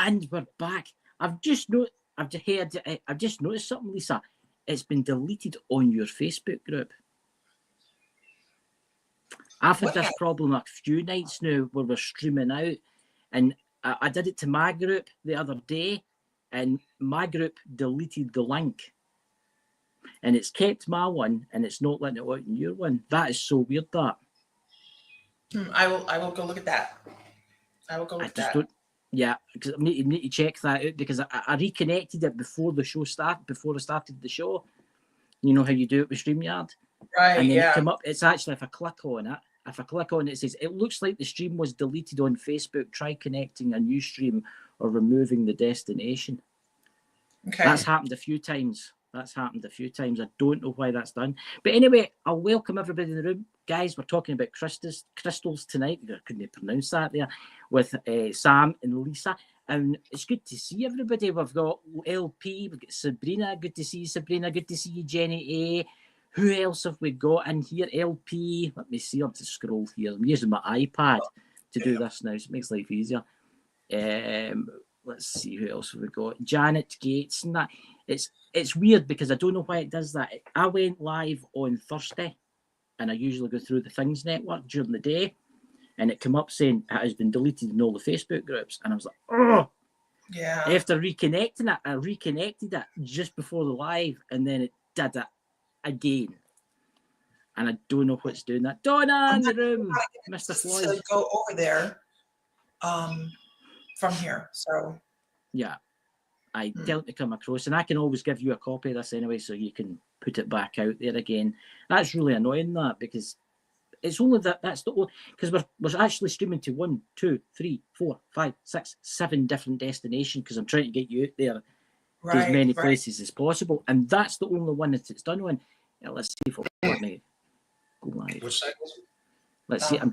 And we're back. I've just noticed something, Lisa. It's been deleted on your Facebook group. I've had this problem a few nights now where we're streaming out, and I did it to my group the other day, and my group deleted the link, and it's kept my one, and it's not letting it out in your one. That is so weird. That I will go look at that. I will go look at that. Yeah, because I need to check that out, because I reconnected it before the show started, before I started the show. You know how you do it with StreamYard? Right, and then it come up. It's actually, if I click on it, it says, it looks like the stream was deleted on Facebook. Try connecting a new stream or removing the destination. Okay. That's happened a few times. I don't know why that's done. But anyway, I'll welcome everybody in the room. Guys, we're talking about crystals tonight. I couldn't pronounce that there. With Sam and Lisa. And it's good to see everybody. We've got LP, we've got Sabrina. Good to see you, Sabrina. Good to see you, Jenny A. Who else have we got in here? LP. Let me see. I'll have to scroll here. I'm using my iPad to do this now, so it makes life easier. Let's see who else have we got. Janet Gates and that. It's weird because I don't know why it does that. I went live on Thursday, and I usually go through the Things Network during the day, and it came up saying it has been deleted in all the Facebook groups, and I was like, oh. Yeah. After reconnecting it, I reconnected it just before the live, and then it did it again. And I don't know what's doing that. Donna in the room, Mr. Floyd. To go over there from here. So yeah, I dealt to come across, and I can always give you a copy of this anyway, so you can put it back out there again. That's really annoying, that, because it's only that's the only, because we're actually streaming to 1, 2, 3, 4, 5, 6, 7 different destinations, because I'm trying to get you out there to as many places as possible, and that's the only one that it's done on. Yeah, let's see if it'll let me go live. Which site was it? Let's see. I'm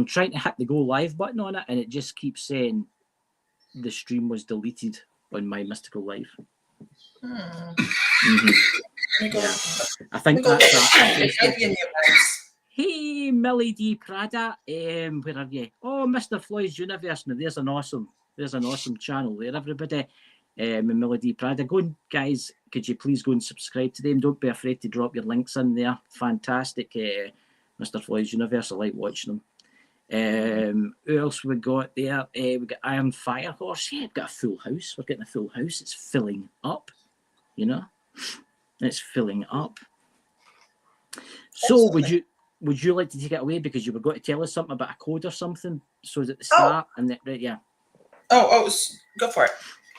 trying to hit the go live button on it, and it just keeps saying the stream was deleted on my Mystical Life. I think that's that. Hey, Millie D. Prada, where are you? Oh, Mr. Floyd's Universe. Now, there's an awesome channel there, everybody. Millie D. Prada. Go on, guys, could you please go and subscribe to them? Don't be afraid to drop your links in there. Fantastic, Mr. Floyd's Universe. I like watching them. Who else we got there? We got Iron Firehorse. Yeah, we've got a full house. We're getting a full house. It's filling up, you know. It's filling up. So would you like to take it away, because you were going to tell us something about a code or something? So at the start and then, right, yeah. Oh, go for it.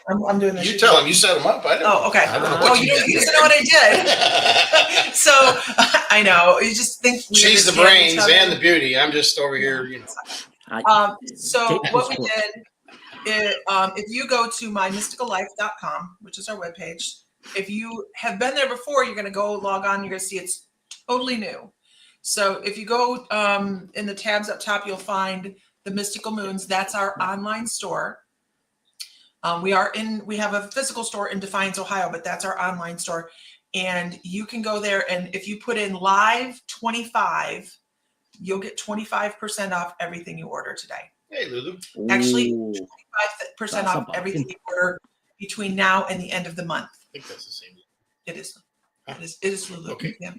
I'm doing this. You tell him. You set him up. I don't. Oh, okay. I don't know what you did. You just know what I did. So I know. You just think she's the brains and the beauty. I'm just over here, you know. So what we did is, if you go to mymysticallife.com, which is our webpage, if you have been there before, you're going to go log on. You're going to see it's totally new. So if you go in the tabs up top, you'll find the Mystical Moons. That's our online store. We have a physical store in Defiance, Ohio, but that's our online store. And you can go there, and if you put in live 25, you'll get 25% off everything you order today. Hey, Lulu. Actually, Ooh, 25% off everything you order between now and the end of the month. I think that's the same. It is. It is Lulu. Okay. Yeah.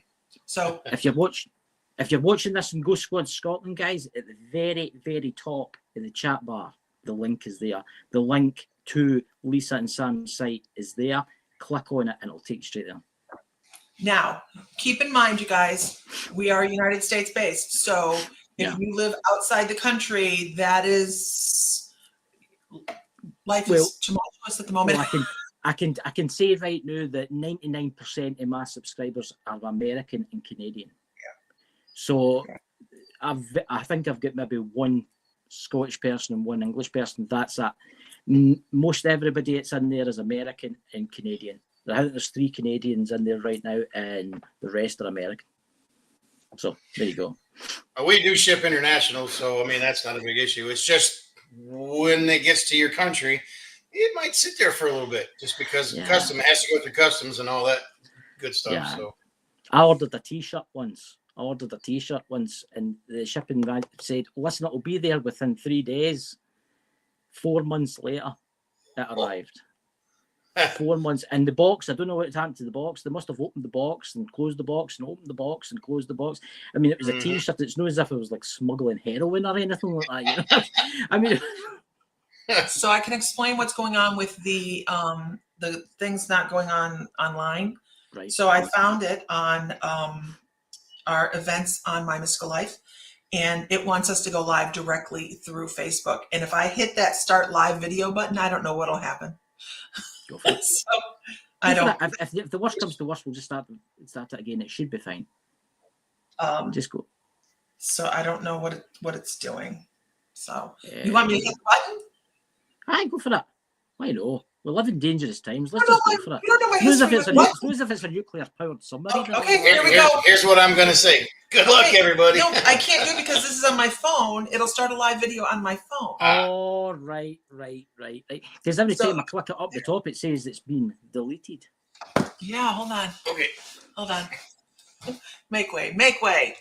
So if you're watching this in Go Squad Scotland, guys, at the very, very top of the chat bar, the link is there. The link to Lisa and Sam's site is there. Click on it and it'll take you straight there. now, keep in mind, you guys, we are United States based. So if you live outside the country, that is life is tumultuous at the moment. Well, I can say right now that 99% of my subscribers are American and Canadian. Yeah. So I think I've got maybe one Scottish person and one English person. That's it. Most everybody that's in there is American and Canadian. I think there's 3 Canadians in there right now, and the rest are American. So there you go. We do ship international, so I mean that's not a big issue. It's just when it gets to your country, it might sit there for a little bit, just because custom has to go through customs and all that good stuff. Yeah. So I ordered a T-shirt once. And the shipping guy said, "Listen, it'll be there within 3 days." 4 months later, it arrived. 4 months. And the box, I don't know what happened to the box. They must have opened the box and closed the box and opened the box and closed the box. I mean, it was a T-shirt. It's not as if it was like smuggling heroin or anything like that. You know? I mean, so I can explain what's going on with the things not going on online. Right. So I found it on our events on My Mystical Life, and it wants us to go live directly through Facebook. And if I hit that start live video button, I don't know what'll happen. Go for it. So, I don't. If the worst comes to worst, we'll just start it again. It should be fine. Just go. So I don't know what it's doing. So you want me to hit the button? Aye, go for it. Why no? We live in dangerous times. Let's just go for it. You don't know my history. Suppose if it's a nuclear powered submarine. Okay, here we go. Here's what I'm going to say. Good luck, everybody. No, I can't do it because this is on my phone. It'll start a live video on my phone. Oh, right. Because every time I click it up the top, it says it's been deleted. Yeah, hold on. Okay. Hold on. Make way.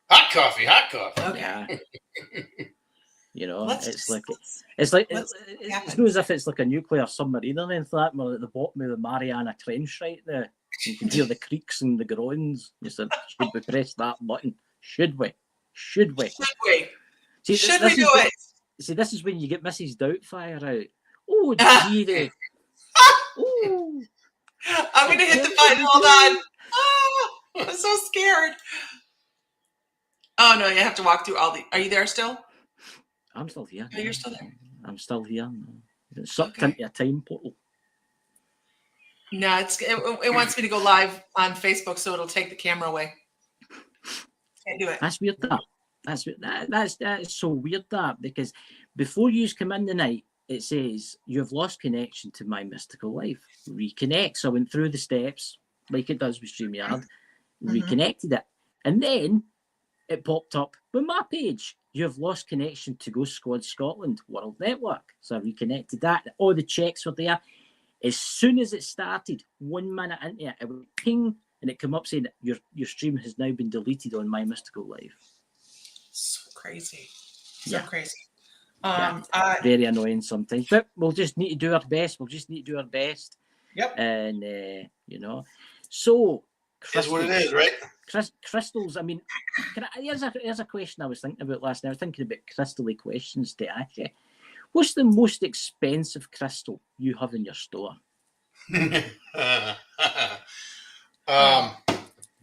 Hot coffee. Okay. Yeah. You know, it's not as if it's like a nuclear submarine or anything like that. We're at the bottom of the Mariana Trench right there. You can hear the creaks and the groans. You said, should we press that button? Should we? See, Should we do it? See, this is when you get Mrs. Doubtfire out. Oh, dear. Oh. I'm going to hit the button. Hold on. Oh, I'm so scared. Oh, no, you have to walk through all the... Are you there still? I'm still here. Oh, you're still there? I'm still here. It's sucked into a time portal. No, it wants me to go live on Facebook, so it'll take the camera away. Can't do it. That's weird. That's so weird because before you come in the night, it says you've lost connection to My Mystical Life. Reconnect. So I went through the steps like it does with StreamYard, reconnected it, and then it popped up with my page. You have lost connection to Ghost Squad Scotland World Network. So I reconnected that. All the checks were there. As soon as it started, 1 minute into it, it would ping and it came up saying that your stream has now been deleted on My Mystical Life. So crazy. Crazy. Very annoying sometimes. But we'll just need to do our best. Yep. And, so... That's what it is, right? Crystals, I mean, here's a question I was thinking about last night. I was thinking about crystal-y questions to ask you. What's the most expensive crystal you have in your store? I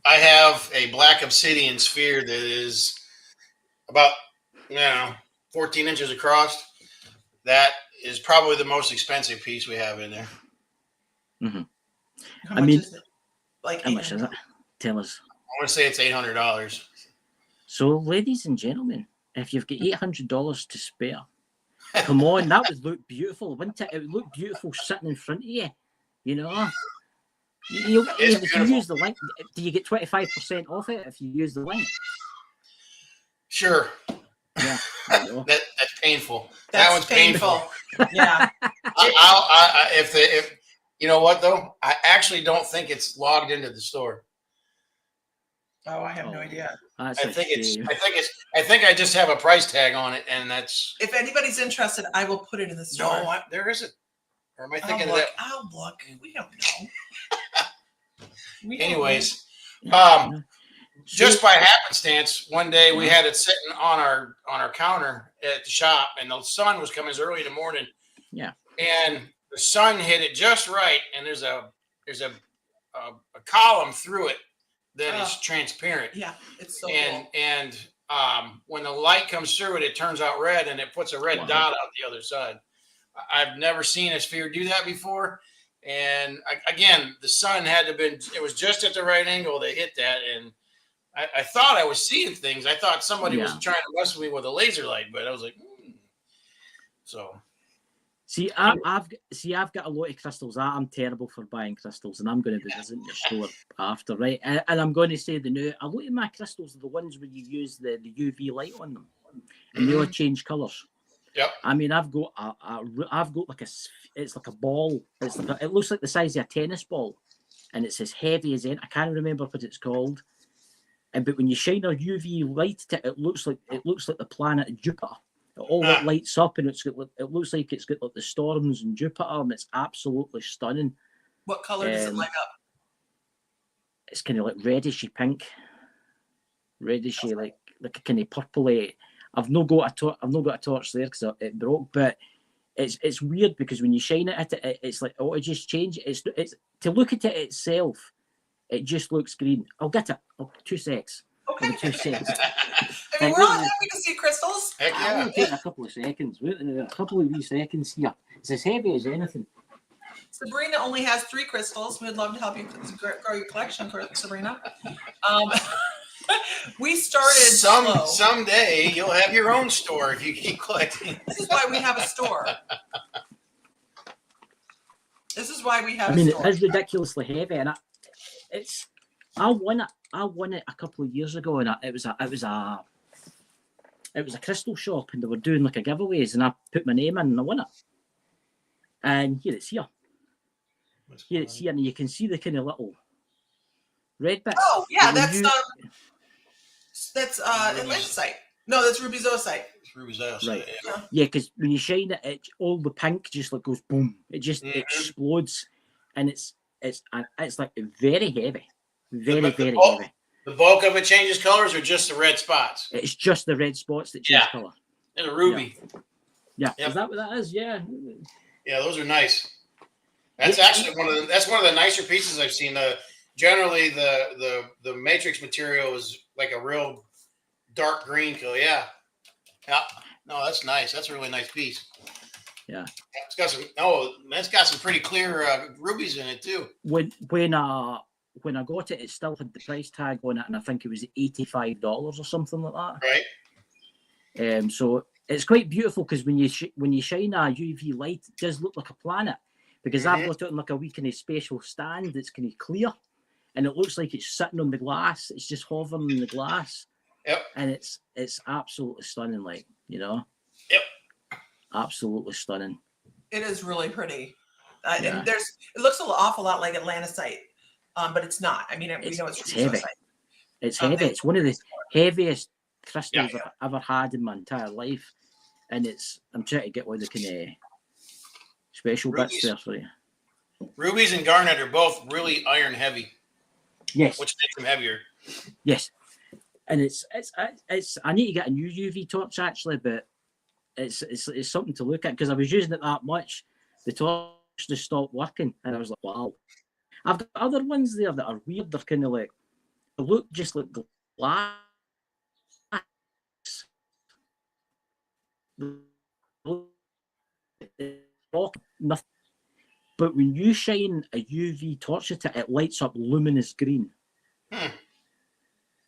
have a black obsidian sphere that is about 14 inches across. That is probably the most expensive piece we have in there. Mm-hmm. How much is it? Like how much is it? Tell us. I want to say it's $800. So, ladies and gentlemen, if you've got $800 to spare, come on, that would look beautiful, wouldn't it? It would look beautiful sitting in front of you. You know, if you use the link, do you get 25% off it if you use the link? Sure. Yeah. That's painful. That one's painful. Yeah. If you know what though, I actually don't think it's logged into the store. Oh, I have no idea. I think I just have a price tag on it, and that's. If anybody's interested, I will put it in the store. No, there isn't. Or am I thinking of that? I'll look. We don't know. Anyways, just by happenstance, one day we had it sitting on our counter at the shop, and the sun was coming early in the morning. Yeah. And the sun hit it just right, and there's a column through it that is transparent. Yeah, it's so cool. And when the light comes through it, it turns out red, and it puts a red dot out the other side. I've never seen a sphere do that before. And again, the sun had to have been, it was just at the right angle that hit that. And I thought I was seeing things. I thought somebody was trying to mess with me with a laser light, but I was like, So. See, I've got a lot of crystals. I'm terrible for buying crystals, and I'm going to be visiting your store after, right? And I'm going to say a lot of my crystals are the ones where you use the UV light on them, and they all change colours. Yep. I mean, I've got like it's like a ball. It looks like the size of a tennis ball, and it's as heavy as I can't remember what it's called. But when you shine a UV light to it, it looks like the planet Jupiter. It all lights up, and it looks like it's got like the storms and Jupiter, and it's absolutely stunning. What color does it light up? It's kind of like redishy pink, redishy like a kind of purpley. I've not got a torch there because it broke, but it's weird because when you shine it at it, it's like it just change. It's to look at it itself, it just looks green. I'll get it. 2 secs. Okay. 2 secs. I mean, we're all happy to see crystals. Heck yeah. It'll take a couple of seconds. A couple of wee seconds here. It's as heavy as anything. Sabrina only has 3 crystals. We'd love to help you grow your collection, Sabrina. We started someday you'll have your own store if you keep collecting. This is why we have a store. I mean, it is ridiculously heavy, and I won it a couple of years ago, and it was a crystal shop, and they were doing like a giveaways, and I put my name in and I won it. And here it's here. Here it's here, and you can see the kind of little red bits. Oh yeah, that's Atlantisite. No, that's rubyzoisite. It's rubyzoisite. Right. Yeah, because when you shine it, all the pink just like goes boom. It just explodes, and it's like very heavy, very heavy. The bulk of it changes colors, or just the red spots? It's just the red spots that change color. And a ruby. Yeah. Yep. Is that what that is? Yeah. Yeah, those are nice. That's actually one of the nicer pieces I've seen. Generally the matrix material is like a real dark green color. Yeah. No, that's nice. That's a really nice piece. Yeah. It's got some pretty clear rubies in it too. When I got it, it still had the price tag on it, and I think it was $85 or something like that. Right. So it's quite beautiful because when you shine a UV light, it does look like a planet. Because I've got it on like a wee kind of spatial stand that's kind of clear, and it looks like it's sitting on the glass. It's just hovering in the glass. Yep. And it's absolutely stunning, like, you know. Yep. Absolutely stunning. It is really pretty. And it looks an awful lot like Atlantisite, but it's not. I mean, we know it's heavy. It's heavy. It's one of the heaviest crystals I've ever had in my entire life, and I'm trying to get one of the kind of special bits there for you. Rubies and garnet are both really iron heavy. Yes. Which makes them heavier. Yes. And it's I need to get a new UV torch actually, but it's something to look at because I was using it that much. The torch just stopped working, and I was like, wow. I've got other ones there that are weird. They're kind of like, they look just like glass. Nothing. But when you shine a UV torch at it, it lights up luminous green.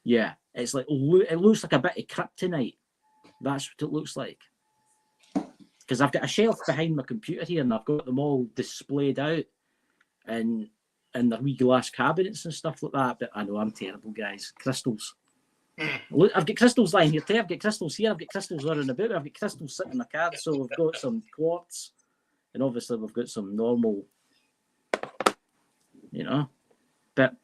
Yeah, it's like it looks like a bit of kryptonite. That's what it looks like. Because I've got a shelf behind my computer here, and I've got them all displayed out, and they're wee glass cabinets and stuff like that. But I know I'm terrible, guys. Crystals. Look, I've got crystals lying here too. I've got crystals here. I've got crystals running about. I've got crystals sitting in the car. So we've got some quartz, and obviously we've got some normal, you know. But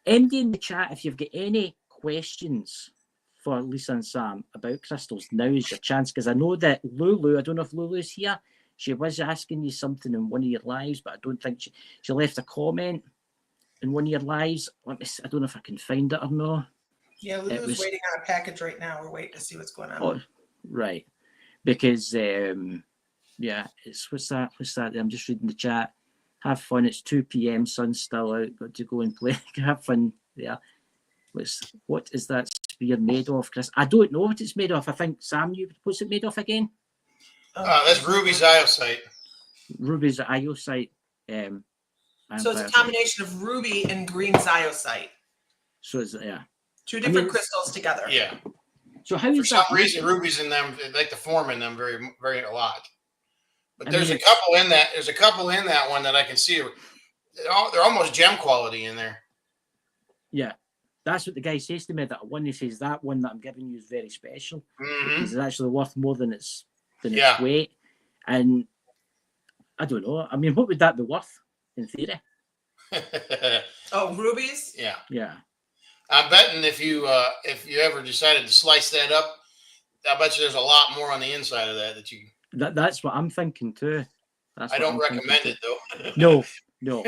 MD in the chat, if you've got any questions for Lisa and Sam about crystals, now is your chance, because I know that Lulu, I don't know if Lulu's here, she was asking you something in one of your lives, but I don't think she left a comment in one of your lives. Let me see, I don't know if I can find it or not. Yeah, Lulu's waiting on a package right now. We're waiting to see what's going on. Oh, right. Because, yeah, it's, what's that? I'm just reading the chat. Have fun. It's 2 p.m. Sun's still out. Got to go and play. Have fun there. What is that spear made of, Chris? I don't know what it's made of. I think, Sam, what's it made of again? That's Ruby's Iosite. Ruby's Iosite. So it's a combination of ruby and green Ziosite. So it's, yeah. Two different crystals together. Yeah. So how for some reason ruby's in them, they like to form in them very, very a lot. But there's a couple in that. There's a couple in that one that I can see. They're almost gem quality in there. Yeah, that's what the guy says to me. That one, he says that one that I'm giving you is very special. It's actually worth more than its weight. And I don't know. I mean, what would that be worth in theory? Oh, rubies? Yeah. Yeah. I'm betting if you ever decided to slice that up, I bet you there's a lot more on the inside of that you. That's what I'm thinking too. I don't recommend it though. No,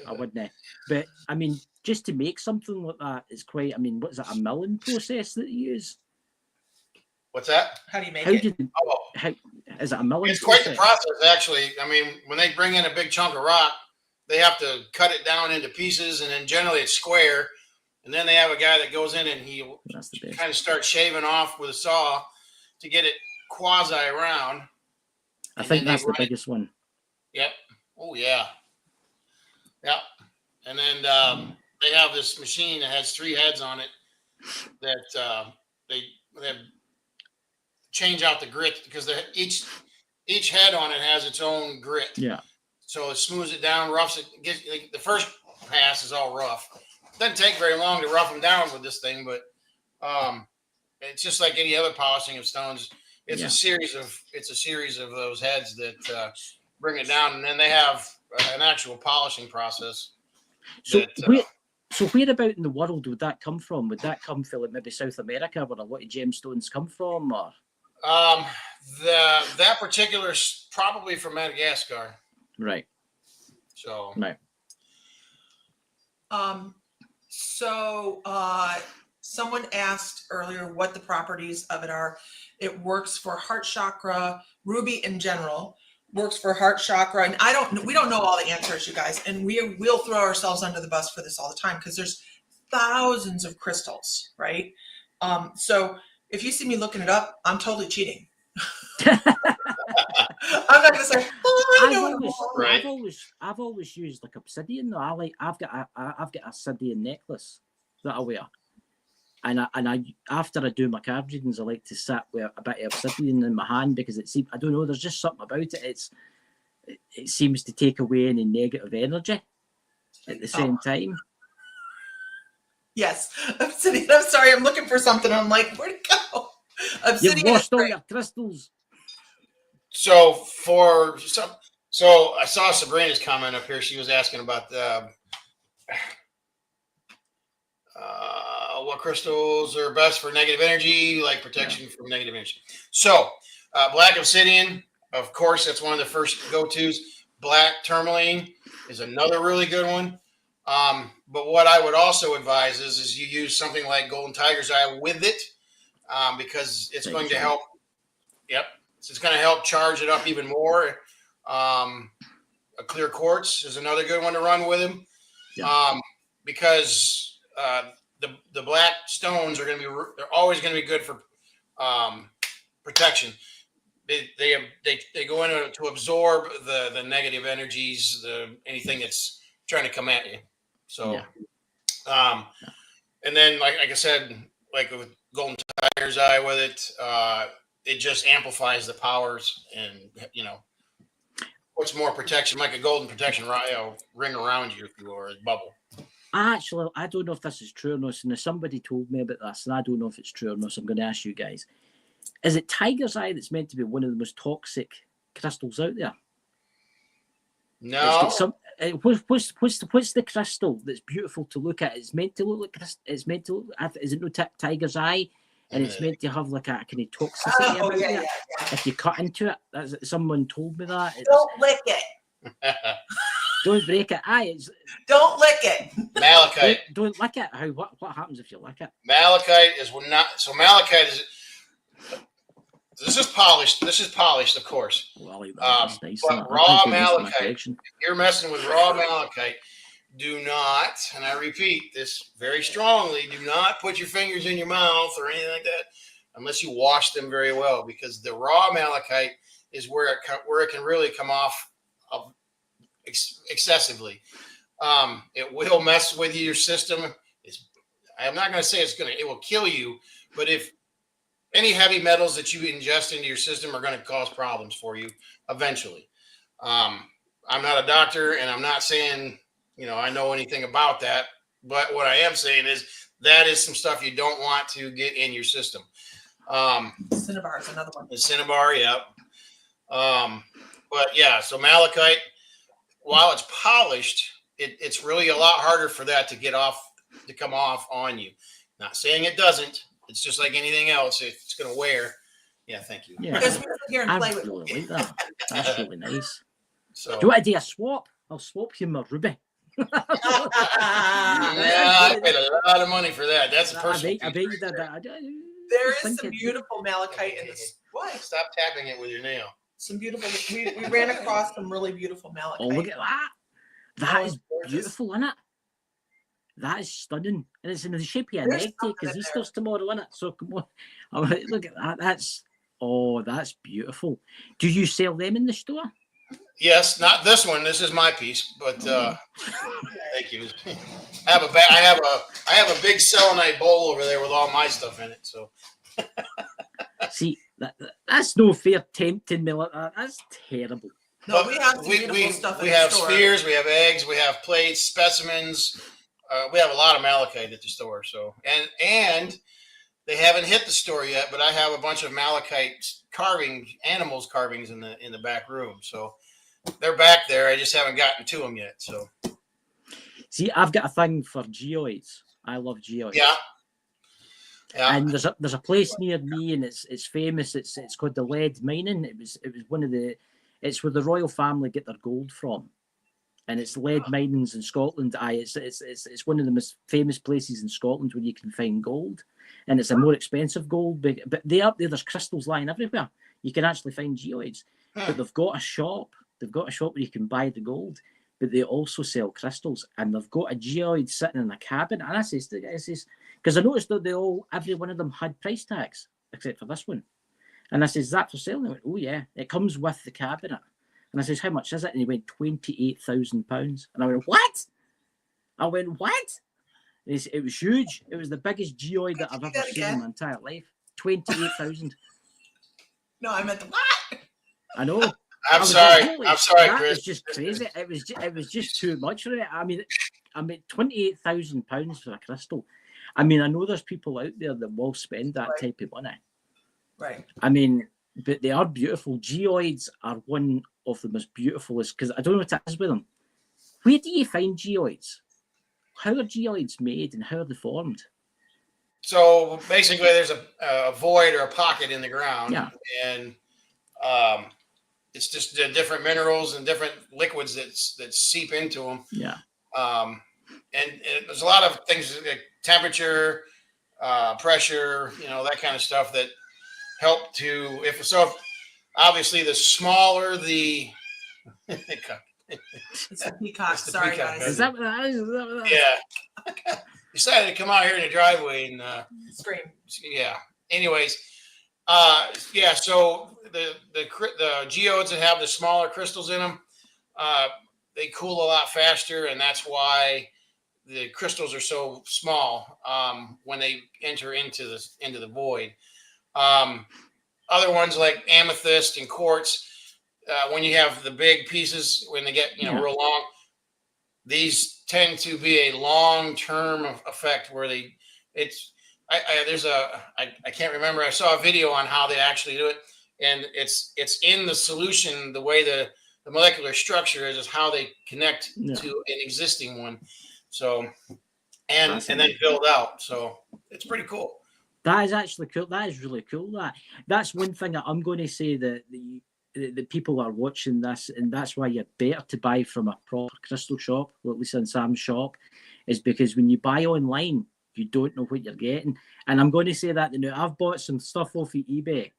I wouldn't. But I mean, just to make something like that is quite. I mean, what is it? A milling process that you use? What's that? How do you make it? How is it a milling? It's quite the process, actually. I mean, when they bring in a big chunk of rock, they have to cut it down into pieces, and then generally it's square. And then they have a guy that goes in and he kind of starts shaving off with a saw to get it quasi round. I think that's the biggest one. Yep. Oh, yeah. Yep. And then they have this machine that has 3 heads on it that they change out the grit because each head on it has its own grit. Yeah. So it smooths it down, roughs it. The first pass is all rough. It doesn't take very long to rough them down with this thing, but it's just like any other polishing of stones. It's a series of those heads that bring it down, and then they have an actual polishing process. So where about in the world would that come from? Would that come from maybe South America, where a lot of gemstones come from, or? That particular probably from Madagascar. Right. So. Right. So someone asked earlier what the properties of it are. It works for heart chakra, ruby in general, works for heart chakra. And we don't know all the answers, you guys. And we'll throw ourselves under the bus for this all the time because there's thousands of crystals, right? So if you see me looking it up, I'm totally cheating. I'm not gonna say, I've always used like obsidian though. I've got a obsidian necklace that I wear, and I after I do my card readings, I like to sit with a bit of obsidian in my hand because it seems, I don't know, there's just something about it. It seems to take away any negative energy at the same time. Yes, obsidian. I'm sorry, I'm looking for something. I'm like, where'd it go? Obsidian. You've lost all your crystals. So I saw Sabrina's comment up here. She was asking about what crystals are best for negative energy, like protection from negative energy. So black obsidian, of course, that's one of the first go-tos. Black tourmaline is another really good one. But what I would also advise is you use something like Golden Tiger's Eye with it, because it's going to help. Yep. So it's going to help charge it up even more. A clear quartz is another good one to run with him. Yeah. Because the black stones are they're always going to be good for protection. They go in to absorb the negative energies, anything that's trying to come at you. So, and then like I said, like with Golden Tiger's Eye with it, it just amplifies the powers and, puts more protection, like a golden protection ring around you, if you will, or a bubble. Actually, I don't know if this is true or not. And somebody told me about this, and I don't know if it's true or not. So I'm going to ask you guys: is it Tiger's Eye that's meant to be one of the most toxic crystals out there? No, What's the crystal that's beautiful to look at? It's meant to look like it's meant to look. Is it no tiger's eye? And it's meant to have like a kind of toxicity about it. If you cut into it, someone told me that. Don't lick it. Don't break it. Don't lick it. Malachite. Don't lick it. What happens if you lick it? Malachite is not. So malachite is. This is polished. This is polished, of course. Well, that's nice. But raw malachite. If you're messing with raw malachite, do not, and I repeat this very strongly, do not put your fingers in your mouth or anything like that unless you wash them very well, because the raw malachite is where it can really come off excessively. It will mess with your system. I'm not going to say it will kill you, but if any heavy metals that you ingest into your system are going to cause problems for you eventually. I'm not a doctor, and I'm not saying I know anything about that, but what I am saying is that is some stuff you don't want to get in your system. Cinnabar is another one. The cinnabar, yeah. But yeah, so malachite, while it's polished, it's really a lot harder for that to come off on you. Not saying it doesn't. It's just like anything else. It's going to wear. Yeah, thank you. Yeah, because we sit here and play with really like that. That's really nice. So, do you want to do a swap? I'll swap you my ruby. Yeah, I paid a lot of money for that. That's a personal. I bet you did that. There is some beautiful malachite in this. What? Stop tapping it with your nail. Some beautiful. We ran across some really beautiful malachite. Oh, look at that! That is beautiful, isn't it? That is stunning, and it's in the shape of an egg because Easter's tomorrow, isn't it? So come on, look at that. That's beautiful. Do you sell them in the store? Yes, not this one. This is my piece, but thank you. I have a big selenite bowl over there with all my stuff in it. So see, that's no fair tempting me like that. That's terrible. No, but we have some beautiful stuff. We have spheres, we have eggs, we have plates, specimens. We have a lot of malachite at the store. So and they haven't hit the store yet, but I have a bunch of malachite animals carvings in the back room. So they're back there. I just haven't gotten to them yet. So see, I've got a thing for geoids. I love geoids. Yeah. And there's a place near me, and it's famous. It's called the Lead Mining. It's where the royal family get their gold from, and it's Lead Minings in Scotland. It's one of the most famous places in Scotland where you can find gold, and it's a more expensive gold. But there's crystals lying everywhere. You can actually find geoids, but they've got a shop. They've got a shop where you can buy the gold, but they also sell crystals, and they've got a geoid sitting in a cabinet. And I says, because I noticed that every one of them had price tags except for this one. And I says, is that for sale? And they went, oh yeah, it comes with the cabinet. And I says, how much is it? And he went, £28,000. And I went, what? It was huge. It was the biggest geoid that I've ever seen in my entire life. 28,000. No, I meant the what? I know. I'm sorry, that Chris. Was just crazy. It was just too much for it. I mean, £28,000 for a crystal. I mean, I know there's people out there that will spend that type of money. Right. I mean, but they are beautiful. Geoids are one of the most beautifulest, because I don't know what it is with them. Where do you find geoids? How are geoids made and how are they formed? So basically, there's a void or a pocket in the ground, and it's just the different minerals and different liquids that seep into them. Yeah. And there's a lot of things like temperature, pressure, that kind of stuff that help to. If obviously the smaller the. It's a peacock. Sorry, guys. Is that what that is? Yeah. Decided to come out here in the driveway and scream. Yeah. Anyways, so the geodes that have the smaller crystals in them, they cool a lot faster, and that's why the crystals are so small when they enter into the void. Other ones like amethyst and quartz, when you have the big pieces, when they get real long, these tend to be a long-term effect where I can't remember. I saw a video on how they actually do it, and it's in the solution, the way the molecular structure is how they connect to an existing one. So, and then build out. So it's pretty cool. That is actually cool. That is really cool. That's one thing that I'm going to say that the people are watching this, and that's why you're better to buy from a proper crystal shop, or at least in Sam's shop, is because when you buy online, you don't know what you're getting. And I'm going to say that now. I've bought some stuff off of eBay,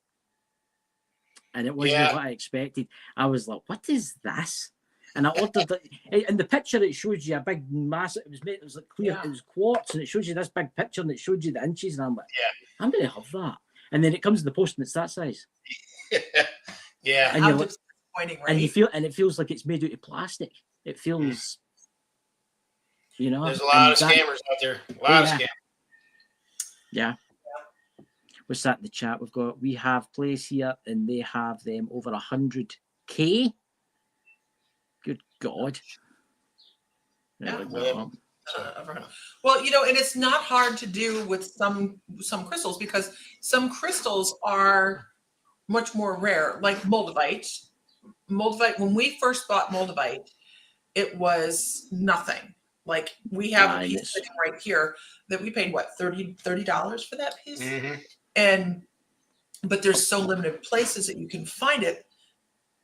and it wasn't what I expected. I was like, "What is this?" And I ordered it. In the picture, it shows you a big mass. It was like clear. It was quartz, and it shows you this big picture, and it showed you the inches. And I'm like, I'm going to have that. And then it comes in the post, and it's that size. Yeah. And you're disappointing, right? And it feels like it's made out of plastic. It feels, you know. There's a lot of scammers out there. A lot of scammers. Yeah. What's that in the chat? We have Place here, and they have them over 100K. Good God. Yeah. Well, you know, and it's not hard to do with some crystals, because some crystals are much more rare, like moldavite. Moldavite, when we first bought moldavite, it was nothing. Like, we have a piece sitting right here that we paid what, $30 for that piece? But there's so limited places that you can find it.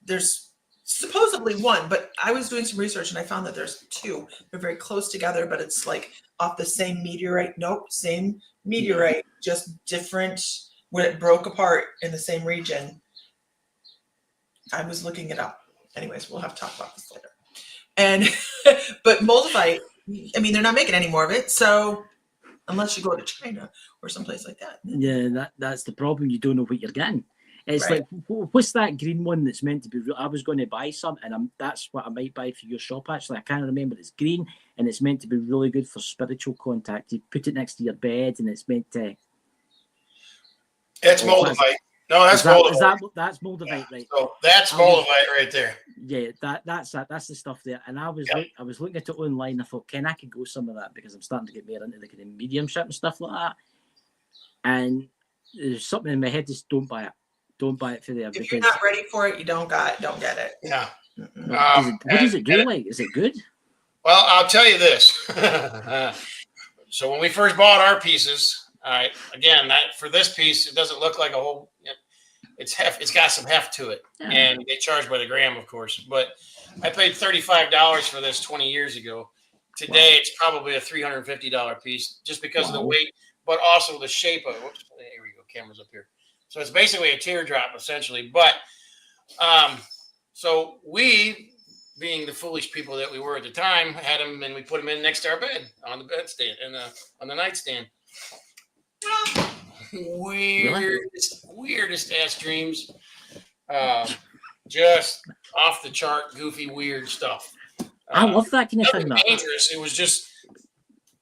There's supposedly one, but I was doing some research and I found that there's two. They're very close together, but it's like off the same meteorite. Nope, same meteorite, just different, when it broke apart in the same region. I was looking it up. Anyways, we'll have to talk about this later. And but moldavite, I mean, they're not making any more of it, so unless you go to China or someplace like that. Yeah, that's the problem. You don't know what you're getting. It's like, what's that green one that's meant to be real? I was going to buy some, and that's what I might buy for your shop, actually. I can't remember. It's green, and it's meant to be really good for spiritual contact. You put it next to your bed, and it's meant to... It's moldavite. No, that's moldavite. That's moldavite, right? So that's moldavite right there. Yeah, that's the stuff there. And I was looking at it online. I thought, Ken, I could go some of that, because I'm starting to get more into the kind of mediumship and stuff like that. And there's something in my head, just don't buy it. Don't buy it for there. If you're not ready for it, you don't get it. Yeah. What does it do? Like, is it good? Well, I'll tell you this. So when we first bought our pieces, all right, again, that for this piece, it doesn't look like a whole. It's got some heft to it, and they charge by the gram, of course. But I paid $35 for this 20 years ago. Today, it's probably a $350 piece, just because of the weight, but also the shape of it. Whoops, here we go. Camera's up here. So it's basically a teardrop, essentially. But so we, being the foolish people that we were at the time, had them, and we put them in next to our bed on the bedstand and on the nightstand. Weirdest ass dreams. Just off the chart, goofy, weird stuff. I love that kind of thing. Dangerous. It was just,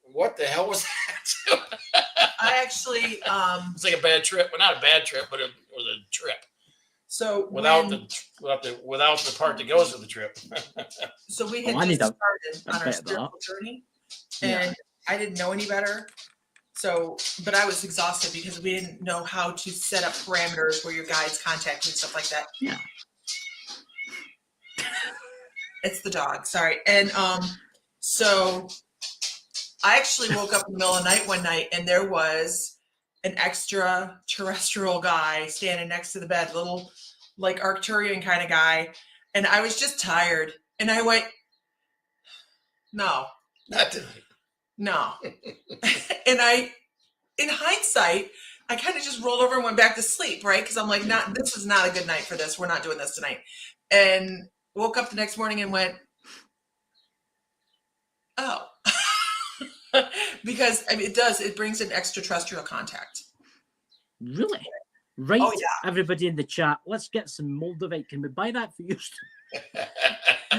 what the hell was that? I actually it's like a bad trip, but not a bad trip, but it was a trip. So without the part that goes with the trip. So we had just started on our spiritual journey, and I didn't know any better. So, but I was exhausted because we didn't know how to set up parameters where your guides contact you and stuff like that. Yeah. It's the dog, sorry. And so I actually woke up in the middle of the night one night, and there was an extraterrestrial guy standing next to the bed, little like Arcturian kind of guy. And I was just tired. And I went, no. Not tonight. No. And in hindsight, I kind of just rolled over and went back to sleep, right? Because I'm like, this is not a good night for this. We're not doing this tonight. And woke up the next morning and went, oh. Because I mean, it brings an extraterrestrial contact. Really? Right. Oh, yeah. Everybody in the chat, let's get some moldavite. Can we buy that for you?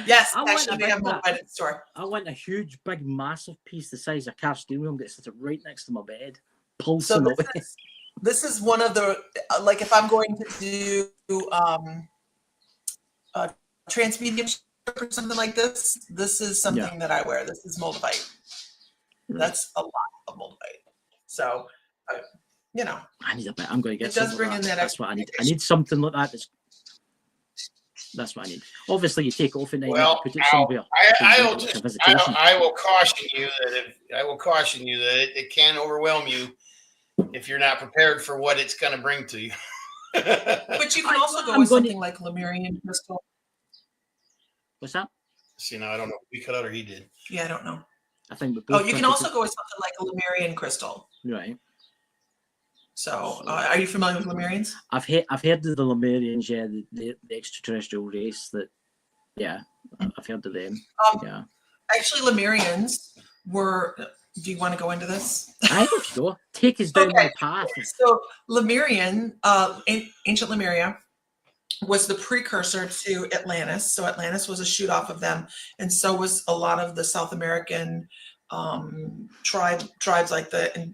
Yes, actually, we have moldavite at the store. I want a huge, big, massive piece the size of a car steering wheel and get it right next to my bed, pulsing away. This is one of the, like, if I'm going to do transmediumship or something like this is something that I wear. This is moldavite. That's a lot of moldavite. So, you know, I need a bit. I'm going to get. It does bring in that. That's what I need. I need something like that. That's what I need. Obviously, you take it off and then Well, you put it somewhere. I will caution you that it can overwhelm you if you're not prepared for what it's going to bring to you. But you can also go with something like Lemurian crystal. What's that? See, now I don't know if we cut out or he did. Yeah, I don't know. I think. You can also go with something like a Lemurian crystal. Right. So, are you familiar with Lemurians? I've heard of the Lemurians, yeah, the extraterrestrial race. I've heard of them. Yeah. Actually, Lemurians were. Do you want to go into this? I don't know. Take us down the path. So, Lemurian, ancient Lemuria, was the precursor to Atlantis. So, Atlantis was a shoot off of them, and so was a lot of the South American tribes like the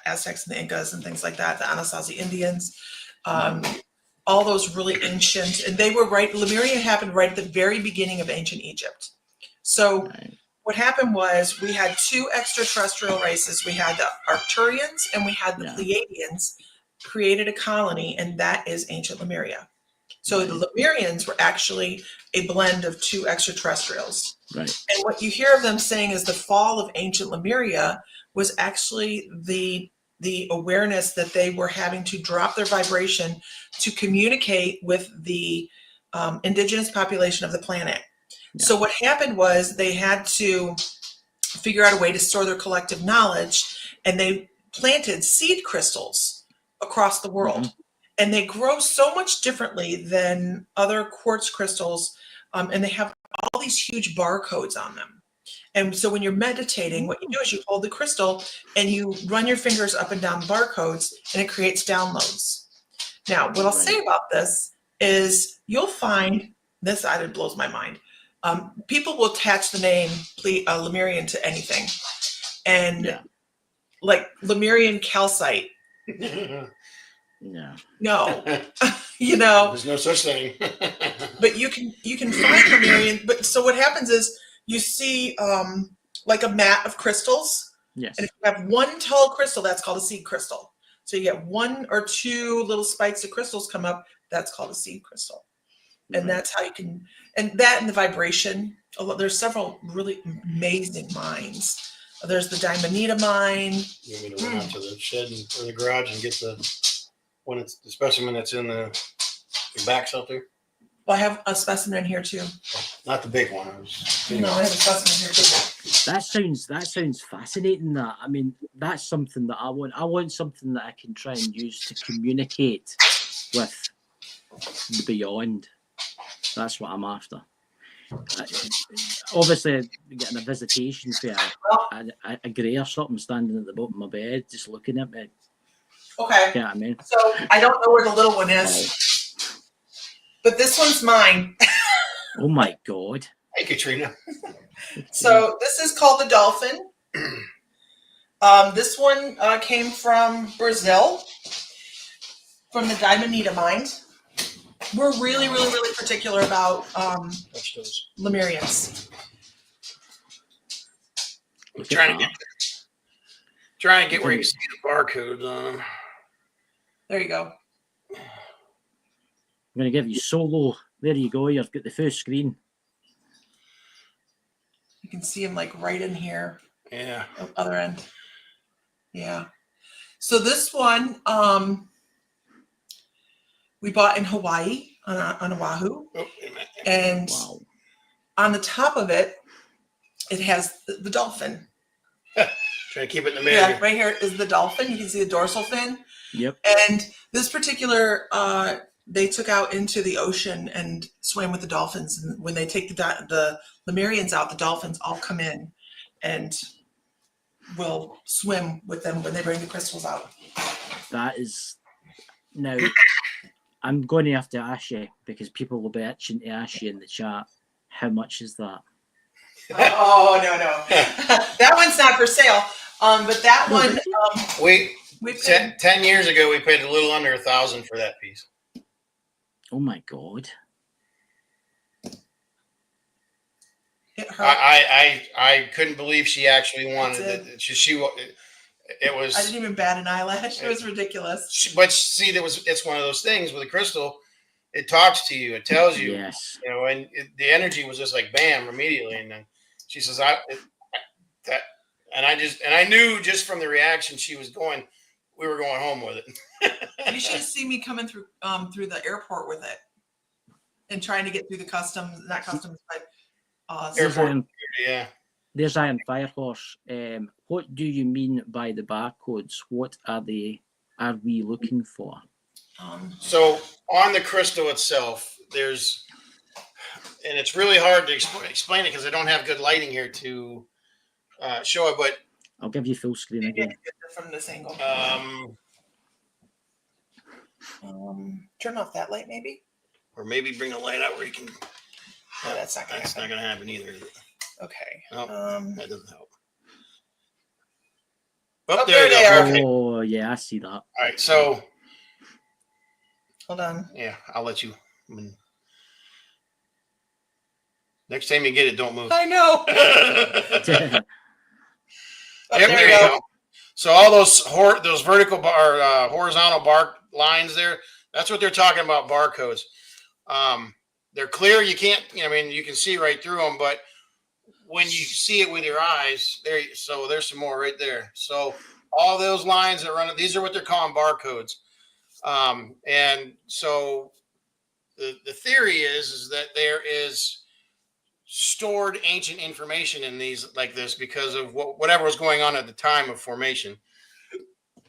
Aztecs and the Incas and things like that, the Anasazi Indians, all those really ancient, and they were Lemurian happened right at the very beginning of ancient Egypt. So what happened was we had two extraterrestrial races. We had the Arcturians and we had the Pleiadians created a colony, and that is ancient Lemuria. So the Lemurians were actually a blend of two extraterrestrials. Right. And what you hear of them saying is the fall of ancient Lemuria was actually the awareness that they were having to drop their vibration to communicate with the indigenous population of the planet. Yeah. So what happened was they had to figure out a way to store their collective knowledge, and they planted seed crystals across the world. Mm-hmm. And they grow so much differently than other quartz crystals, and they have all these huge barcodes on them. And so when you're meditating, what you do is you hold the crystal and you run your fingers up and down the barcodes, and it creates downloads. Now, what I'll say about this is you'll find this, it blows my mind. People will attach the name Lemurian to anything. And like Lemurian calcite. No. There's no such thing. But you can find Lemurian. But so what happens is you see like a mat of crystals. Yes. And if you have one tall crystal, that's called a seed crystal. So you get one or two little spikes of crystals come up, that's called a seed crystal. And that's how you can, and that and the vibration. There's several really amazing mines. There's the Diamonita mine. You want me to run out to the shed or the garage and get the specimen that's in the backs out there? Well, I have a specimen here too. Not the big one. I have a specimen here too. That sounds fascinating. I mean, that's something that I want. I want something that I can try and use to communicate with the beyond. That's what I'm after. Obviously, getting a visitation for a grey or something standing at the bottom of my bed, just looking at me. Okay. Yeah, I mean. So I don't know where the little one is, but this one's mine. Oh my God. Hey, Katrina. So this is called the dolphin. This one came from Brazil, from the Diamonita mine. We're really, really, really particular about Lemurians. Try and get where you see the barcodes on them. There you go. I'm going to give you solo. There you go. You've got the first screen. You can see him like right in here. Yeah. Other end. Yeah. So this one, we bought in Hawaii on Oahu. Oh, and on the top of it, it has the dolphin. Trying to keep it in the middle. Yeah, right here is the dolphin. You can see the dorsal fin. Yep. And this particular, they took out into the ocean and swam with the dolphins. And when they take the Lemurians out, the dolphins all come in and will swim with them when they bring the crystals out. That is now. I'm going to have to ask you, because people will be itching to ask you in the chat, how much is that? Oh, no. That one's not for sale. But that one, we paid, 10 years ago, we paid a little under $1,000 for that piece. Oh my God. It hurt. I couldn't believe she actually wanted it. It was. I didn't even bat an eyelash. It was ridiculous. But see, it's one of those things with a crystal. It talks to you. It tells you. Yes. You know, and the energy was just like bam immediately. And then she says, and I knew just from the reaction she was going, we were going home with it. You should have seen me coming through the airport with it and trying to get through the customs, not customs, but airport. Yeah. There's Iron Firehorse. What do you mean by the barcodes? What are we looking for? So on the crystal itself, there's, and it's really hard to explain it because I don't have good lighting here to show it, but I'll give you full screen again. From this angle. Turn off that light, maybe. Or maybe bring a light out where you can. No, that's not going to happen either. Okay. Nope, that doesn't help. Oh, there they are. Okay. Oh, yeah, I see that. All right, so. Hold on. Yeah, I'll let you. Next time you get it, don't move. I know. There you go. So all those vertical horizontal bar lines there, that's what they're talking about, barcodes. They're clear. You can't, you can see right through them, but when you see it with your eyes, so there's some more right there. So all those lines that run, these are what they're calling barcodes. And so the theory is that there is stored ancient information in these like this because of whatever was going on at the time of formation.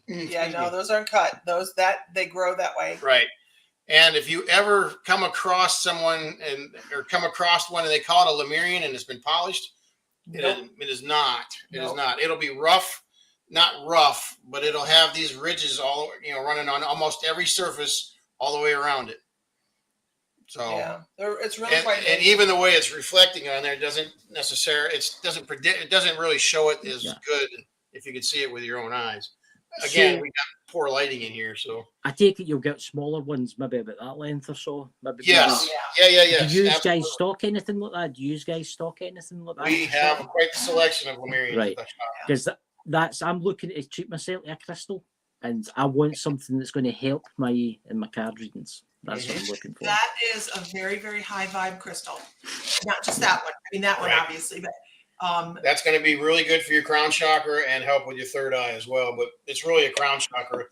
Yeah, no, those aren't cut. They grow that way. Right. And if you ever come across someone or come across one and they call it a Lemurian and it's been polished, nope. It is not. It nope. is not. It'll be rough, not rough, but it'll have these ridges all running on almost every surface all the way around it. So yeah, it's really quite. And even the way it's reflecting on there doesn't really show it as good if you could see it with your own eyes. Again, we got poor lighting in here, so I take it you'll get smaller ones, maybe about that length or so. Maybe yes, yeah. Do you guys stock anything like that? We have quite the selection of Lemurians, right? Because I'm looking to treat myself to a crystal, and I want something that's going to help in my card readings. That's what I'm looking for. That is a very, very high vibe crystal. Not just that one. I mean, that one obviously, but that's going to be really good for your crown chakra and help with your third eye as well. But it's really a crown chakra.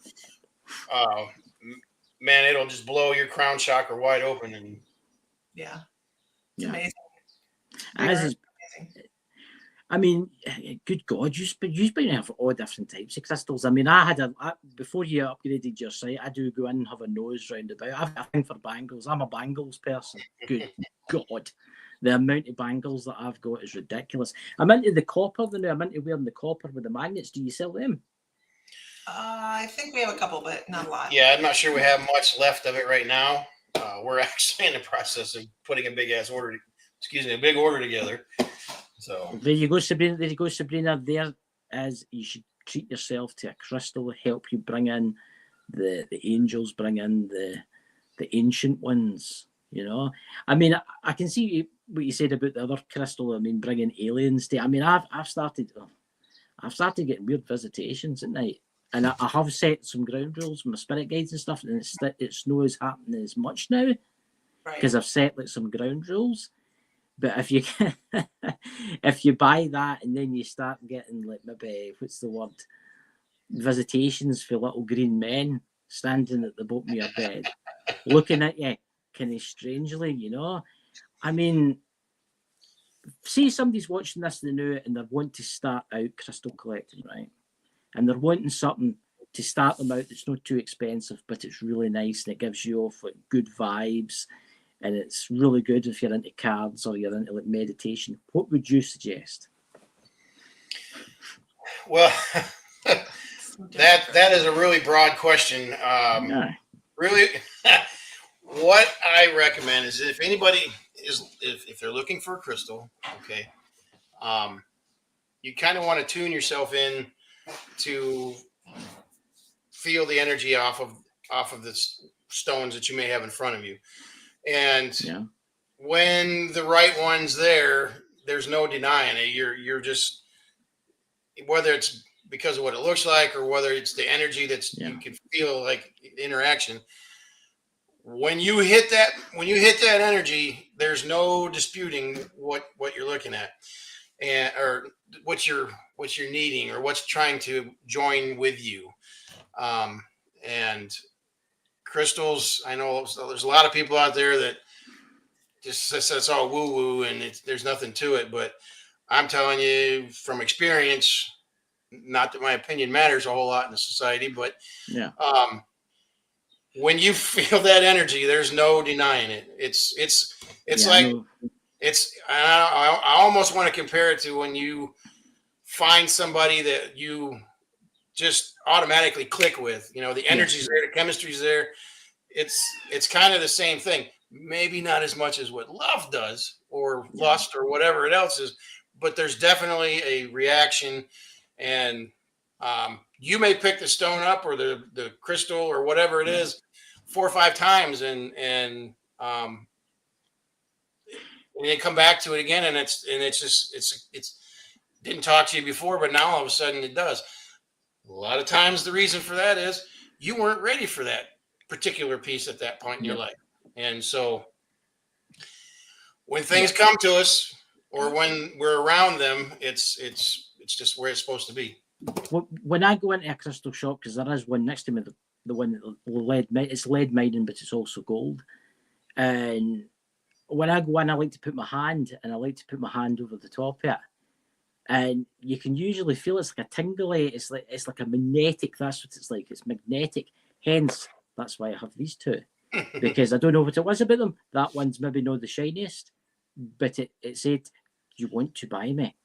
Man, it'll just blow your crown chakra wide open. And it's amazing. Amazing. I mean, good God, you've been have all different types of crystals. I mean, before you upgraded your site, I do go in and have a nose round about. I have a thing for bangles. I'm a bangles person. Good God. The amount of bangles that I've got is ridiculous. I'm into the copper now. I'm into wearing the copper with the magnets. Do you sell them? I think we have a couple, but not a lot. Yeah, I'm not sure we have much left of it right now. We're actually in the process of putting a big order together. So there you go, Sabrina. There is, you should treat yourself to a crystal to help you bring in the angels, bring in the ancient ones. I mean, I can see what you said about the other crystal. I mean, bringing aliens to. I mean, I've started getting weird visitations at night, and I have set some ground rules with my spirit guides and stuff, and it's not as happening as much now because I've set like some ground rules. But if you buy that and then you start getting like maybe visitations for little green men standing at the bottom of your bed, looking at you kind of strangely, I mean, see somebody's watching this now and they want to start out crystal collecting, right? And they're wanting something to start them out that's not too expensive, but it's really nice and it gives you off like good vibes. And it's really good if you're into cards or you're into like meditation. What would you suggest? Well, that is a really broad question. Really, what I recommend is if anybody if they're looking for a crystal, okay, you kind of want to tune yourself in to feel the energy off of the stones that you may have in front of you. And when the right one's there's no denying it. You're just, whether it's because of what it looks like or whether it's the energy you can feel like interaction. when you hit that energy, there's no disputing what you're looking at, and or what you're needing, or what's trying to join with you. And crystals, I know there's a lot of people out there that just says it's all woo woo and there's nothing to it, but I'm telling you from experience, not that my opinion matters a whole lot in the society, but yeah. When you feel that energy, there's no denying it. It's like I almost want to compare it to when you find somebody that you just automatically click with. The energy's there, the chemistry's there. It's kind of the same thing. Maybe not as much as what love does, or lust, or whatever it else is, but there's definitely a reaction. And you may pick the stone up, or the crystal, or whatever it is, 4 or 5 times, and you come back to it again, and it's didn't talk to you before, but now all of a sudden it does. A lot of times the reason for that is you weren't ready for that particular piece at that point in your life. And so when things come to us, or when we're around them, it's just where it's supposed to be. When I go into a crystal shop, because there is one next to me, the one that it's lead mining, but it's also gold. And when I go in, I like to put my hand over the top of it. And you can usually feel it's like a tingly, it's like a magnetic, that's what it's like. It's magnetic. Hence, that's why I have these two. Because I don't know what it was about them. That one's maybe not the shiniest, but it said, "You want to buy me?"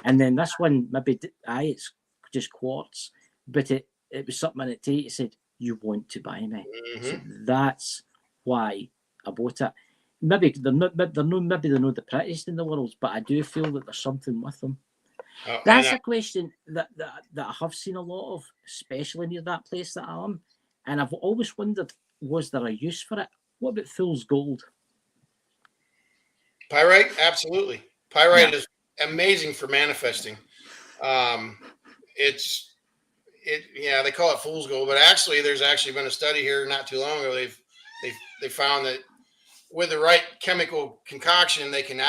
And then this one, maybe it's just quartz, but it was something in it. It said, "You want to buy me?" So that's why I bought it. Maybe they're not the prettiest in the world, but I do feel that there's something with them. That's a question that I have seen a lot of, especially near that place that I am, and I've always wondered, was there a use for it? What about fool's gold? Pyrite, absolutely. Pyrite is amazing for manifesting. They call it fool's gold, but actually, there's actually been a study here not too long ago. They found that with the right chemical concoction, they can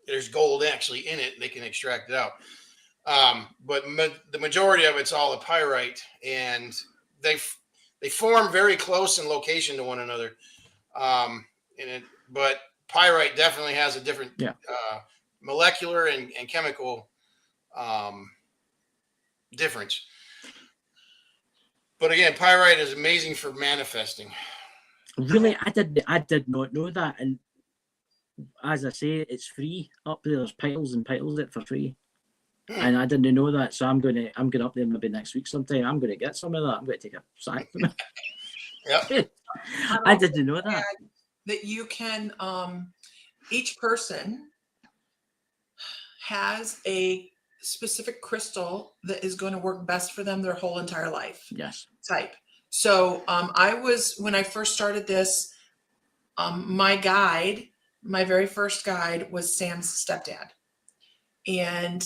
there's gold actually in it. They can extract it out. But the majority of it's all a pyrite, and they form very close in location to one another. But pyrite definitely has a different molecular and chemical difference. But again, pyrite is amazing for manifesting. Really, I did not know that. And as I say, it's free up there. There's piles and piles of it for free. And I didn't know that, so I'm going up there maybe next week sometime. I'm going to get some of that. I'm going to take a sack from it. Yeah, I didn't know that. That you can, each person has a specific crystal that is going to work best for them their whole entire life. Yes. Type. So when I first started this, my very first guide was Sam's stepdad, and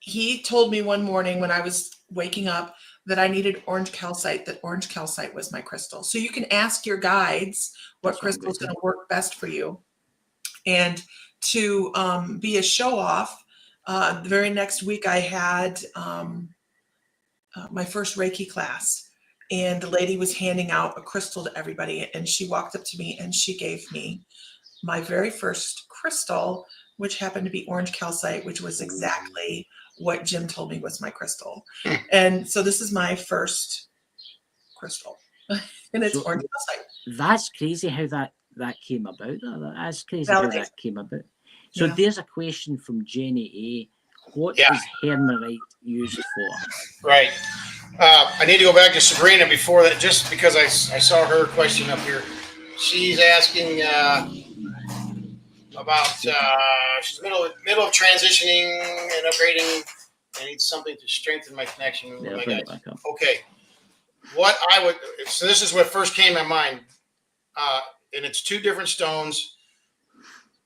he told me one morning when I was waking up that I needed orange calcite, that orange calcite was my crystal. So you can ask your guides what crystal is going to work best for you. And to be a show off, the very next week I had my first Reiki class, and the lady was handing out a crystal to everybody. And she walked up to me and she gave me my very first crystal, which happened to be orange calcite, which was exactly what Jim told me was my crystal. And so this is my first crystal, and it's orange calcite. That's crazy how that came about. That's crazy how that came about. So there's a question from Jenny A. What is hermerite used for? Right. I need to go back to Sabrina before that, just because I saw her question up here. She's asking about she's middle of transitioning and upgrading. I need something to strengthen my connection with my guys. Okay. So this is what first came to mind. And it's 2 different stones,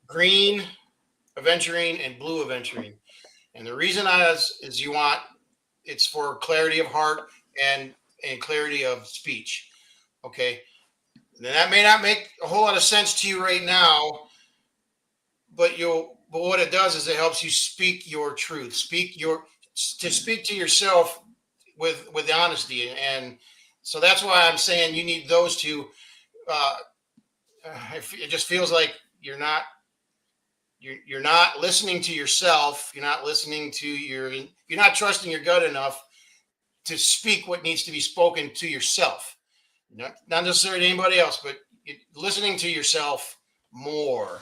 green aventurine and blue aventurine. And the reason is it's for clarity of heart and clarity of speech. Okay. that may not make a whole lot of sense to you right now, but what it does is it helps you speak your truth, speak to yourself with honesty. And so that's why I'm saying you need those two. It just feels like you're not listening to yourself. You're not trusting your gut enough to speak what needs to be spoken to yourself. Not necessarily to anybody else, but listening to yourself more.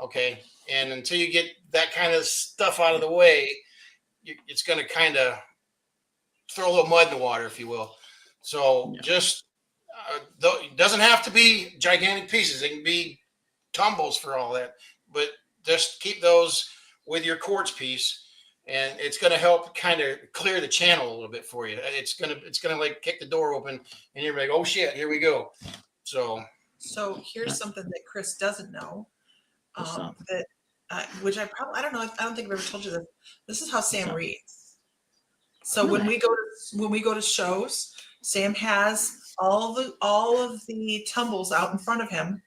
Okay. And until you get that kind of stuff out of the way, it's going to kind of throw a little mud in the water, if you will. So just, it doesn't have to be gigantic pieces. It can be tumbles for all that, but just keep those with your quartz piece, and it's going to help kind of clear the channel a little bit for you. It's going to like kick the door open, and you're like, oh shit, here we go. So here's something that Chris doesn't know, which I don't know. I don't think I've ever told you this. This is how Sam reads. So when we go to shows, Sam has all of the tumbles out in front of him,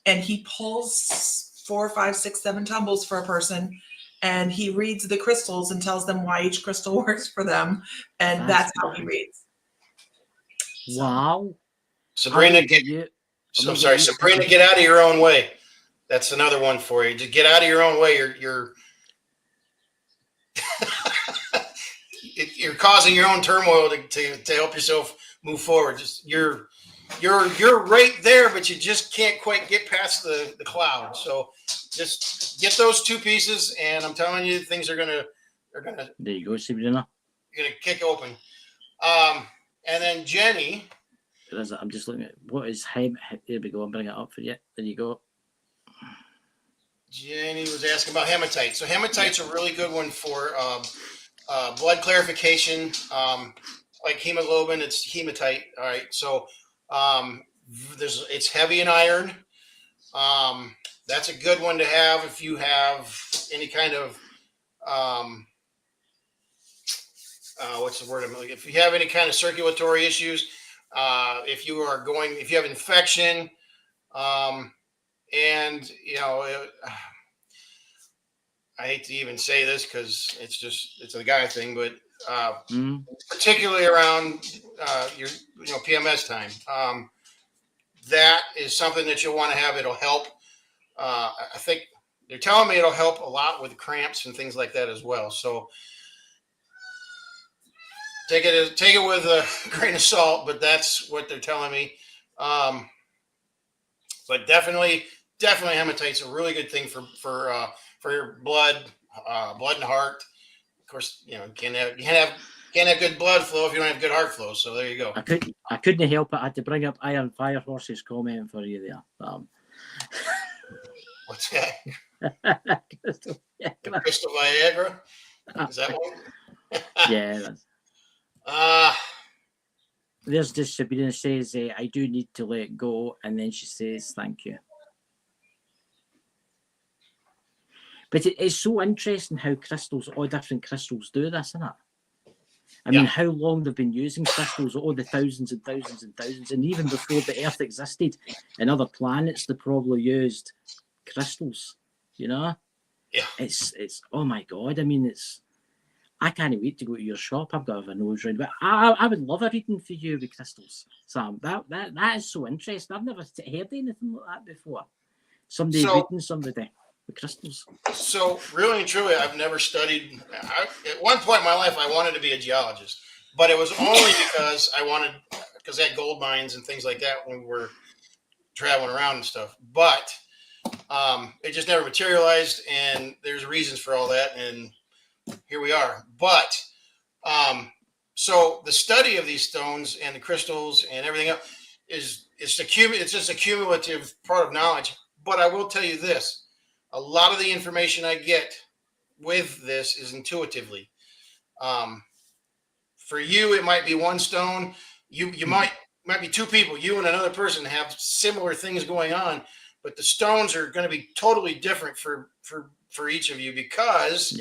and he pulls 4, 5, 6, 7 tumbles for a person, and he reads the crystals and tells them why each crystal works for them, and that's how he reads. Wow. Sabrina, Sabrina, get out of your own way. That's another one for you. Just get out of your own way. You're you're causing your own turmoil to help yourself move forward. Just you're right there, but you just can't quite get past the cloud. So just get those two pieces, and I'm telling you, things are gonna. There you go, Sabrina. You're gonna kick open. And then Jenny. I'm just looking at what is There we go. I'll bring it up for you. There you go. Jenny was asking about hematite. So hematite's a really good one for blood clarification. Like hemoglobin, it's hematite. All right. So it's heavy in iron. That's a good one to have if you have any kind of what's the word I'm looking? If you have any kind of circulatory issues, if you have infection, and I hate to even say this because it's a guy thing, but particularly around your PMS time, that is something that you'll want to have. It'll help. I think they're telling me it'll help a lot with cramps and things like that as well. So take it with a grain of salt, but that's what they're telling me. But definitely hematite's a really good thing for your blood and heart. Of course, you can't have good blood flow if you don't have good heart flow. So there you go. I couldn't help it. I had to bring up Iron Fire Horses comment for you there. What's that? Crystal Viagra? Is that one? Yeah. There's just Sabrina says, I do need to let go. And then she says, thank you. But it's so interesting how all different crystals do this, isn't it? I mean, how long they've been using crystals, all the thousands and thousands and thousands. And even before the Earth existed, and other planets, they probably used crystals, Yeah. It's oh my God. I mean, I can't wait to go to your shop. I've got a nose round, but I would love a reading for you with crystals, Sam. That is so interesting. I've never heard anything like that before. Somebody reading somebody with crystals. So really and truly, I've never studied. At one point in my life, I wanted to be a geologist, but it was only because I had gold mines and things like that when we were traveling around and stuff. But it just never materialized, and there's reasons for all that, and here we are. But so the study of these stones and the crystals and everything else it's just a cumulative part of knowledge. But I will tell you this: a lot of the information I get with this is intuitively. For you, it might be one stone. You might be two people. You and another person have similar things going on, but the stones are going to be totally different for each of you because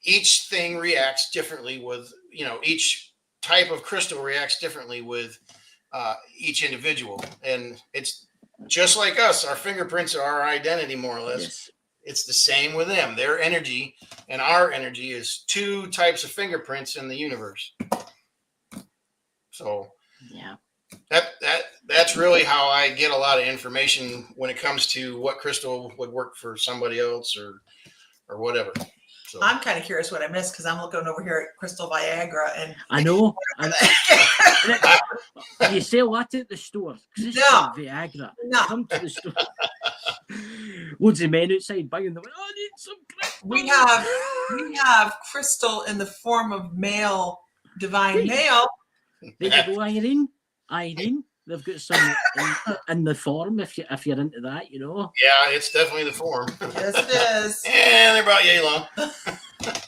each thing reacts differently with, each type of crystal reacts differently with each individual. And it's just like us. Our fingerprints are our identity, more or less. Yes. It's the same with them. Their energy and our energy is two types of fingerprints in the universe. So yeah, that's really how I get a lot of information when it comes to what crystal would work for somebody else or whatever. So I'm kind of curious what I missed because I'm looking over here at Crystal Viagra, and I know. You sell that at the store. Crystal Viagra. No. Come to the store. Loads of men outside buying them. Oh, I need some crystal. We have crystal in the form of male, divine male. There you go, Irene. They've got some in the form if you're into that, you know. Yeah, it's definitely the form. Yes, it is. And they brought you along.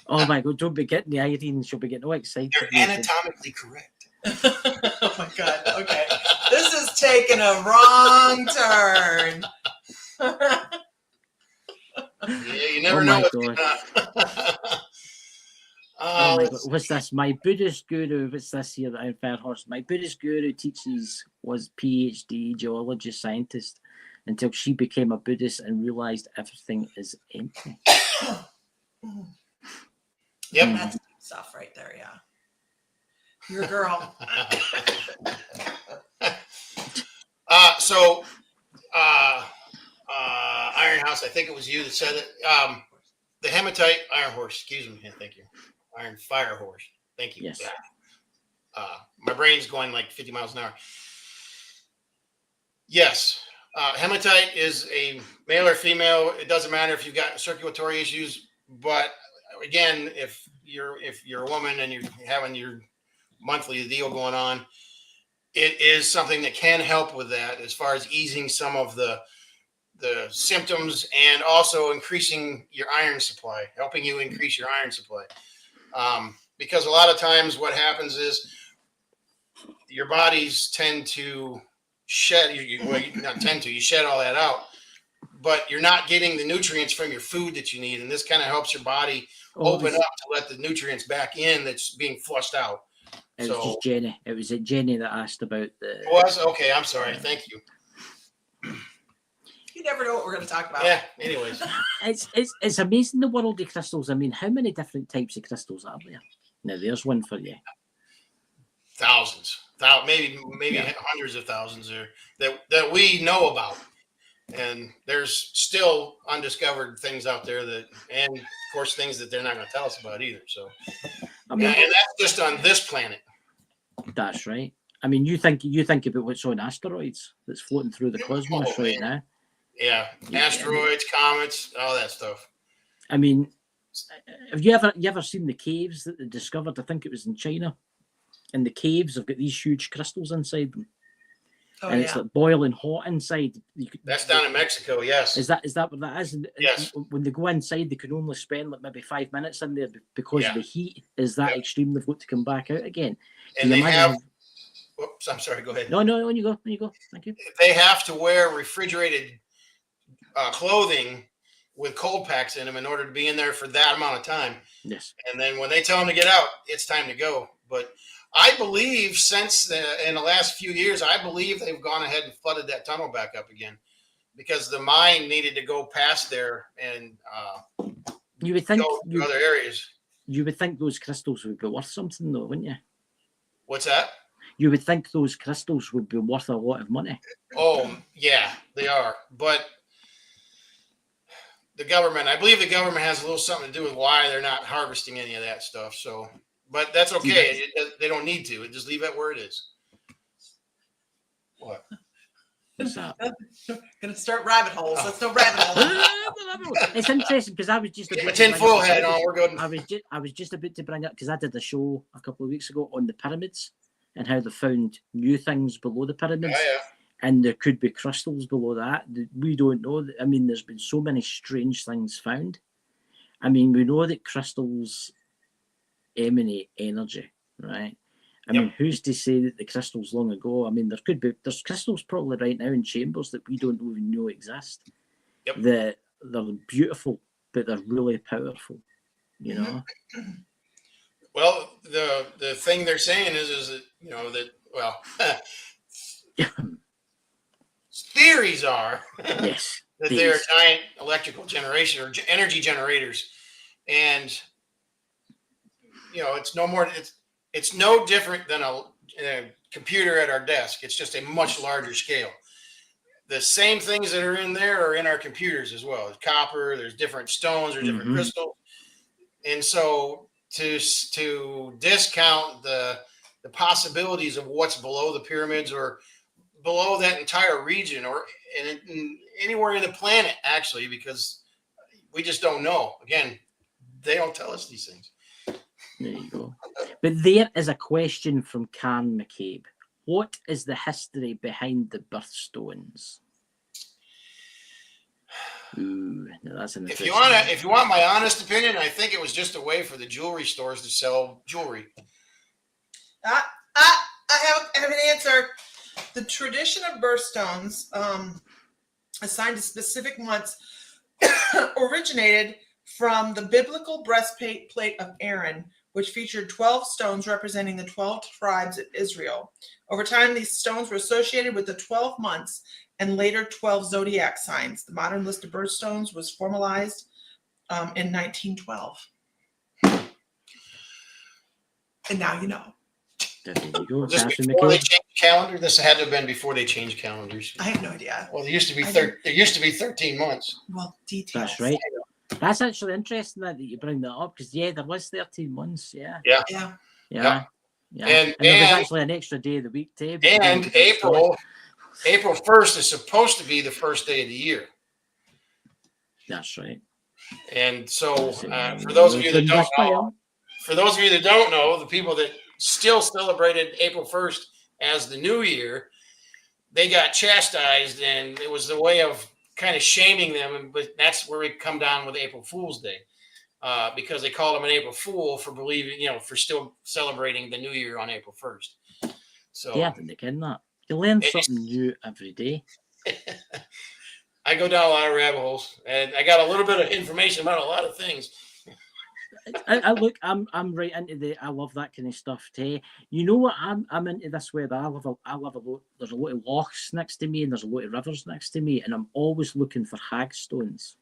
Oh my God! Don't be getting the Irene. She'll be getting all excited. You're anatomically correct. Oh my God. Okay, this is taking a wrong turn. Yeah, you never know what's going on. Oh my God, what's this? My Buddhist guru, what's this here that I Fairhurst? My Buddhist guru was PhD geologist scientist until she became a Buddhist and realized everything is empty. Yep. That's deep stuff right there, yeah. You're a girl. Iron House, I think it was you that said it. The hematite iron horse, excuse me, thank you. Iron fire horse, thank you. Yes. My brain's going like 50 miles an hour. Yes, hematite is a male or female. It doesn't matter if you've got circulatory issues, but again, if you're a woman and you're having your monthly deal going on, it is something that can help with that as far as easing some of the symptoms and also increasing your iron supply, helping you increase your iron supply. Because a lot of times what happens is your bodies tend to shed, you shed all that out, but you're not getting the nutrients from your food that you need. And this kind of helps your body open up to let the nutrients back in that's being flushed out. It was just Jenny. It was Jenny that asked about the... It was? Okay, I'm sorry. Thank you. You never know what we're going to talk about. Yeah, anyways. It's amazing, the world of crystals. I mean, how many different types of crystals are there? Now, there's one for you. Thousands. Maybe hundreds of thousands that we know about. And there's still undiscovered things out there and of course, things that they're not going to tell us about either. So, and that's just on this planet. That's right. I mean, you think about what's on asteroids that's floating through the cosmos right now. Yeah, asteroids, comets, all that stuff. I mean, have you ever seen the caves that they discovered? I think it was in China. And the caves have got these huge crystals inside them. Oh, and it's like boiling hot inside. That's down in Mexico, yes. Is that what that is? Yes. When they go inside, they can only spend like maybe 5 minutes in there because the heat is that extreme. They've got to come back out again. And they have. Whoops, I'm sorry. Go ahead. No, on you go. Thank you. They have to wear refrigerated clothing with cold packs in them in order to be in there for that amount of time. Yes. And then when they tell them to get out, it's time to go. But I believe in the last few years, I believe they've gone ahead and flooded that tunnel back up again because the mine needed to go past there and you would think go to other areas. You would think those crystals would be worth something, though, wouldn't you? What's that? You would think those crystals would be worth a lot of money. Oh, yeah, they are. But I believe the government has a little something to do with why they're not harvesting any of that stuff. So, but that's okay. They don't need to. Just leave it where it is. What? What's that? Gonna start rabbit holes. Let's no rabbit holes. It's interesting because I was just a tin-foil hat on. We're good. I was just about to bring up because I did a show a couple of weeks ago on the pyramids and how they found new things below the pyramids. Yeah. And there could be crystals below that. We don't know. I mean, there's been so many strange things found. I mean, we know that crystals emanate energy, right? I mean, who's to say that the crystals long ago? I mean, there's crystals probably right now in chambers that we don't even know exist. Yep. They're beautiful, but they're really powerful, you know? Well, the thing they're saying is that, Theories are yes, that they're giant electrical generation or energy generators, and it's no more. It's no different than a computer at our desk. It's just a much larger scale. The same things that are in there are in our computers as well. There's copper, there's different stones, there's different crystals. And so to discount the possibilities of what's below the pyramids or below that entire region or anywhere in the planet, actually, because we just don't know. Again, they don't tell us these things. There you go. But there is a question from Karen McCabe. What is the history behind the birthstones? Ooh, that's an if you want my honest opinion, I think it was just a way for the jewelry stores to sell jewelry. I have an answer. The tradition of birthstones assigned to specific months originated from the biblical breastplate of Aaron, which featured 12 stones representing the 12 tribes of Israel. Over time, these stones were associated with the 12 months and later 12 zodiac signs. The modern list of birthstones was formalized in 1912. And now you know. There you go. Just before they changed the calendar? This had to have been before they changed calendars. I have no idea. Well, there used to be 13 months. Well, details. That's right. That's actually interesting that you bring that up because there was 13 months. Yeah. And there was actually an extra day of the week too. And April 1st is supposed to be the first day of the year. That's right. And so for those of you that don't know, the people that still celebrated April 1st as the new year, they got chastised, and it was the way of kind of shaming them. But that's where we come down with April Fool's Day, because they called him an April Fool for believing, for still celebrating the new year on April 1st. So yeah, they can that. You learn something new every day. I go down a lot of rabbit holes, and I got a little bit of information about a lot of things. I'm right into I love that kind of stuff too. You know what? I'm into this way that I love a lot. There's a lot of lochs next to me, and there's a lot of rivers next to me, and I'm always looking for hagstones.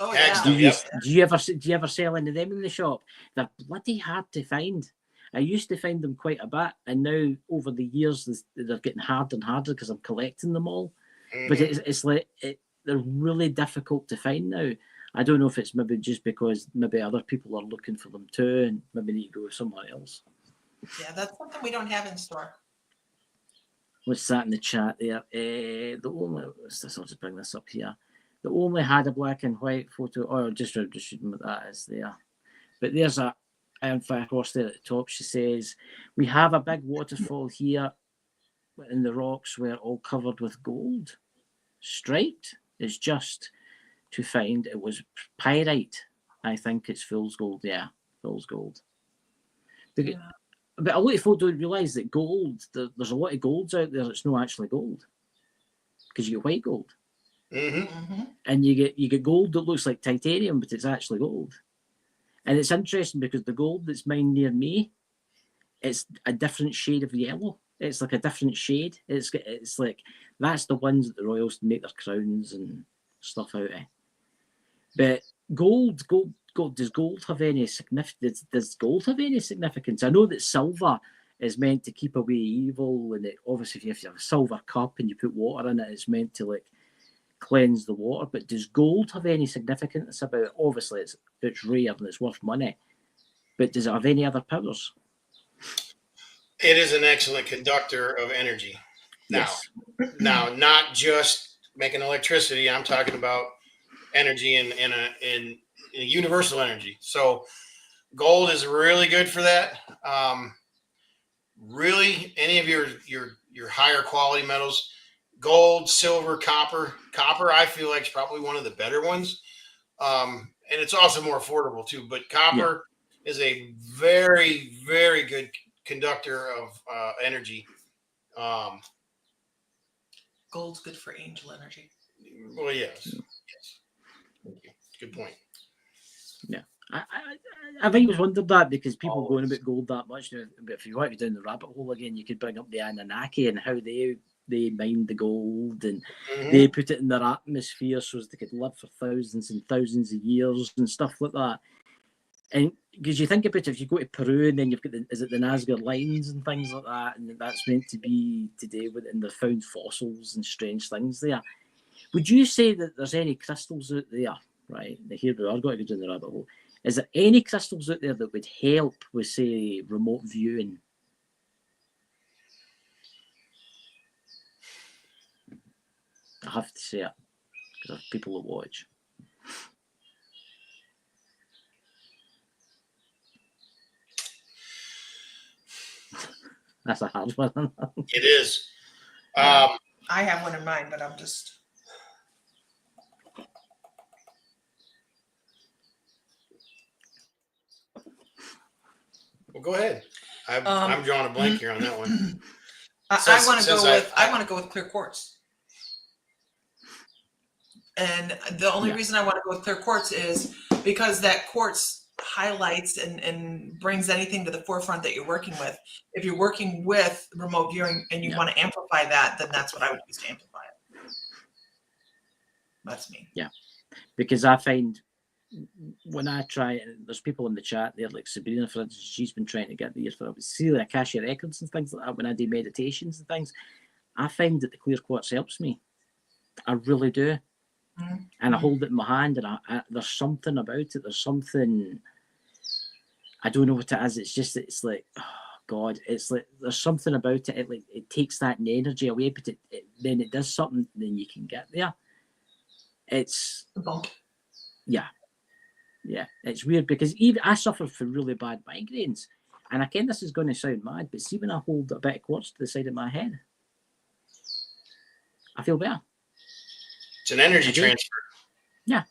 Oh yeah. Do you ever sell any of them in the shop? They're bloody hard to find. I used to find them quite a bit, and now over the years they're getting harder and harder because I'm collecting them all. Mm-hmm. But it's like they're really difficult to find now. I don't know if it's maybe just because maybe other people are looking for them too, and maybe need to go somewhere else. Yeah, that's something we don't have in store. What's that in the chat there? I'll just bring this up here. They only had a black and white photo. Oh, just reading what that is there. But there's a Iron Fire Horse there at the top. She says, we have a big waterfall here in the rocks where all covered with gold. Striped is just to find it was pyrite. I think it's fool's gold. Yeah, fool's gold. But a lot of folk don't realise that gold, there's a lot of golds out there that's not actually gold. Because you get white gold. Mm-hmm. And you get gold that looks like titanium, but it's actually gold. And it's interesting because the gold that's mined near me, it's a different shade of yellow. It's like a different shade. It's like that's the ones that the royals make their crowns and stuff out of. But gold, does gold have any significance? Does gold have any significance? I know that silver is meant to keep away evil, and obviously if you have a silver cup and you put water in it, it's meant to like cleanse the water. But does gold have any significance about it? Obviously it's rare and it's worth money. But does it have any other powers? It is an excellent conductor of energy. Yes. Now, not just making electricity. I'm talking about energy in a universal energy. So gold is really good for that. Really, any of your higher quality metals, gold, silver, copper. Copper, I feel like is probably one of the better ones. And it's also more affordable too. But copper is a very, very good conductor of energy. Gold's good for angel energy. Well, yes. Thank you. Good point. Yeah, I've always wondered that, because people going about gold that much now. But if you want to go down the rabbit hole again, you could bring up the Anunnaki and how they mined the gold, and they put it in their atmosphere so as they could live for thousands and thousands of years and stuff like that. And because you think about it, if you go to Peru and then you've got the Nazca lines and things like that, and that's meant to be today, and they've found fossils and strange things there. Would you say that there's any crystals out there, right? Here we are going to go down the rabbit hole. Is there any crystals out there that would help with, say, remote viewing? I have to say it, because I have people that watch. That's a hard one. It is. I have one in mind, but I'm just... Well, go ahead. I'm drawing a blank here on that one. I want to go with clear quartz. And the only reason I want to go with clear quartz is because that quartz highlights and brings anything to the forefront that you're working with. If you're working with remote viewing and you want to amplify that, then that's what I would use to amplify it. That's me. Yeah, because I find when I try, there's people in the chat there, like Sabrina, for instance, she's been trying to get the for see the Akasha records and things like that. When I do meditations and things, I find that the clear quartz helps me. I really do. And I hold it in my hand, and I there's something about it. There's something, I don't know what it is. It's just, it's like, oh God, it's like there's something about it. It takes that energy away, but then it does something. Then you can get there. It's yeah, it's weird, because even I suffer from really bad migraines, and I ken this is going to sound mad, but see, when I hold a bit of quartz to the side of my head, I feel better. It's an energy transfer. Yeah.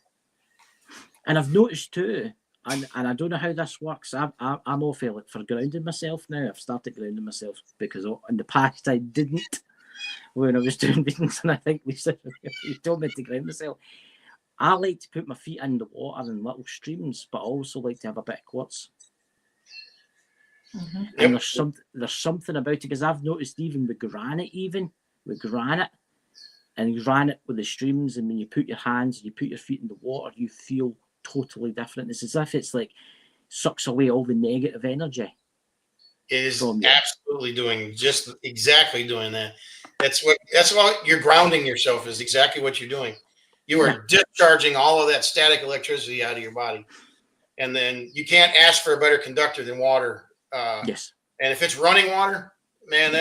And I've noticed too, and I don't know how this works. I'm all for grounding myself now. I've started grounding myself, because in the past I didn't when I was doing readings, and I think Lisa, you told me to ground myself. I like to put my feet in the water in little streams, but I also like to have a bit of quartz. And there's something about it, because I've noticed even with granite, and granite with the streams, and when you put your hands and you put your feet in the water, you feel totally different. It's as if it's like sucks away all the negative energy. It is absolutely doing just exactly doing that. That's what you're grounding yourself is exactly what you're doing. You are discharging all of that static electricity out of your body. And then you can't ask for a better conductor than water. Yes. And if it's running water, man,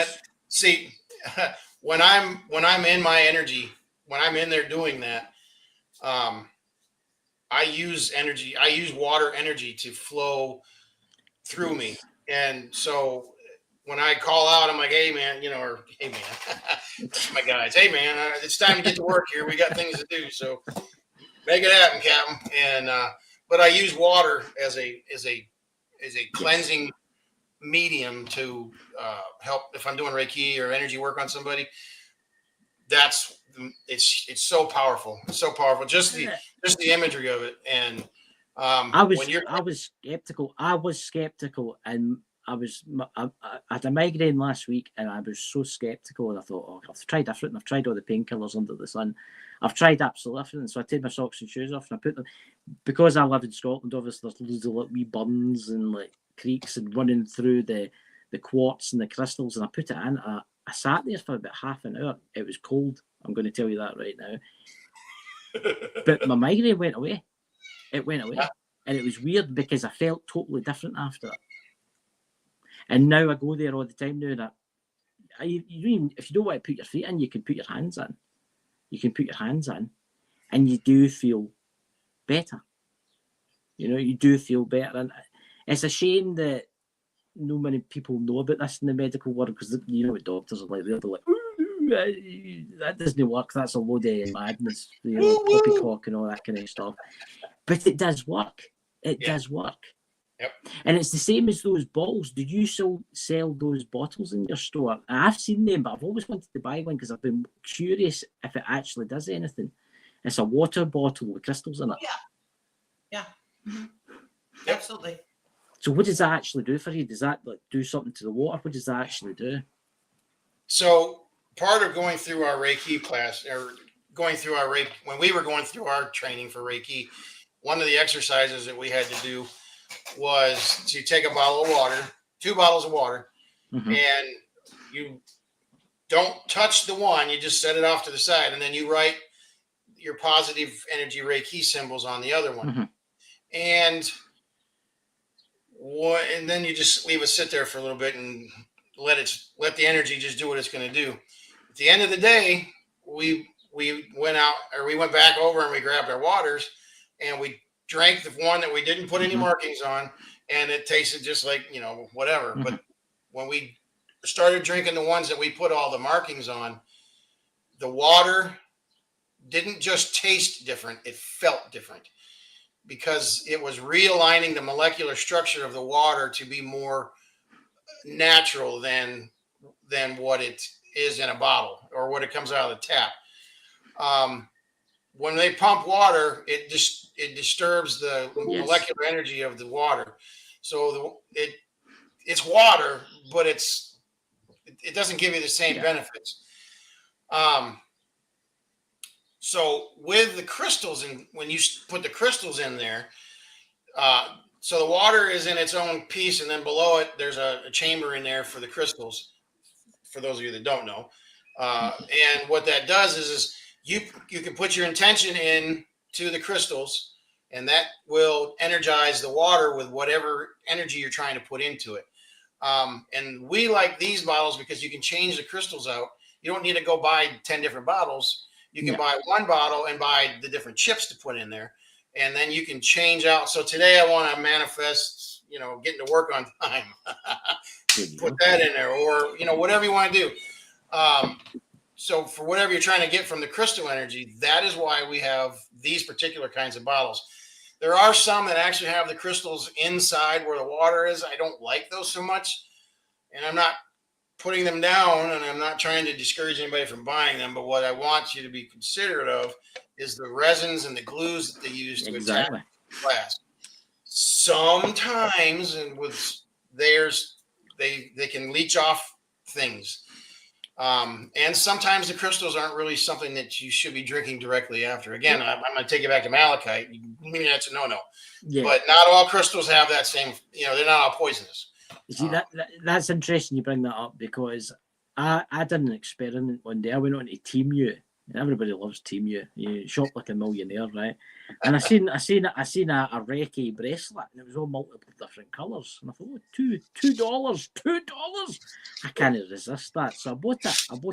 when I'm in my energy, when I'm in there doing that, I use water energy to flow through me. And so when I call out, I'm like, hey man, or hey man, that's my guys. Hey man, it's time to get to work here. We got things to do. So make it happen, Captain. And, but I use water as a cleansing medium to help if I'm doing Reiki or energy work on somebody. It's so powerful. It's so powerful. Just the imagery of it. And I was skeptical, and I had a migraine last week, and I was so skeptical, and I thought, oh, I've tried everything. I've tried all the painkillers under the sun. I've tried absolutely everything. So I take my socks and shoes off, and I put them, because I live in Scotland, obviously there's loads of like wee burns and like creeks and running through the quartz and the crystals, and I put it in. I sat there for about half an hour. It was cold. I'm going to tell you that right now. But my migraine went away. It went away. And it was weird, because I felt totally different after it. And now I go there all the time now. If you don't want to put your feet in, you can put your hands in. And you do feel better. You do feel better. And it's a shame that no many people know about this in the medical world, because what doctors are like. They're like, that doesn't work. That's a load of madness, poppycock and all that kind of stuff. But it does work. It does work. Yep. And it's the same as those bottles. Do you sell those bottles in your store? I've seen them, but I've always wanted to buy one because I've been curious if it actually does anything. It's a water bottle with crystals in it. Yeah. Mm-hmm. Absolutely. So what does that actually do for you? Does that like do something to the water? What does that actually do? So part of going through our Reiki class, or going through our Reiki, when we were going through our training for Reiki, one of the exercises that we had to do was to take a bottle of water, 2 bottles of water, and you don't touch the one, you just set it off to the side, and then you write your positive energy Reiki symbols on the other one. And then you just leave it sit there for a little bit and let the energy just do what it's going to do. At the end of the day, we went back over and we grabbed our waters and we drank the one that we didn't put any markings on, and it tasted just like, whatever. But when we started drinking the ones that we put all the markings on, the water didn't just taste different, it felt different, because it was realigning the molecular structure of the water to be more natural than what it is in a bottle or what it comes out of the tap. When they pump water, it disturbs the molecular energy of the water. So it's water, but it doesn't give you the same benefits. So with the crystals, and when you put the crystals in there, so the water is in its own piece, and then below it, there's a chamber in there for the crystals, for those of you that don't know. And what that does is you can put your intention in to the crystals, and that will energize the water with whatever energy you're trying to put into it. And we like these bottles because you can change the crystals out. You don't need to go buy 10 different bottles. You can buy one bottle and buy the different chips to put in there, and then you can change out. So today I want to manifest, getting to work on time. Put that in there, or whatever you want to do. So for whatever you're trying to get from the crystal energy, that is why we have these particular kinds of bottles. There are some that actually have the crystals inside where the water is. I don't like those so much, and I'm not putting them down, and I'm not trying to discourage anybody from buying them. But what I want you to be considerate of is the resins and the glues that they use to attack glass. Sometimes, and with theirs, they can leach off things. And sometimes the crystals aren't really something that you should be drinking directly after. Again, I'm going to take it back to malachite. Maybe that's a no-no. Yeah. But not all crystals have that same, they're not all poisonous. You see, that's interesting you bring that up, because I did an experiment one day. I went on to Temu, and everybody loves Temu. You shop like a millionaire, right? And I seen a Reiki bracelet, and it was all multiple different colours. And I thought, $2. I can't resist that. So I bought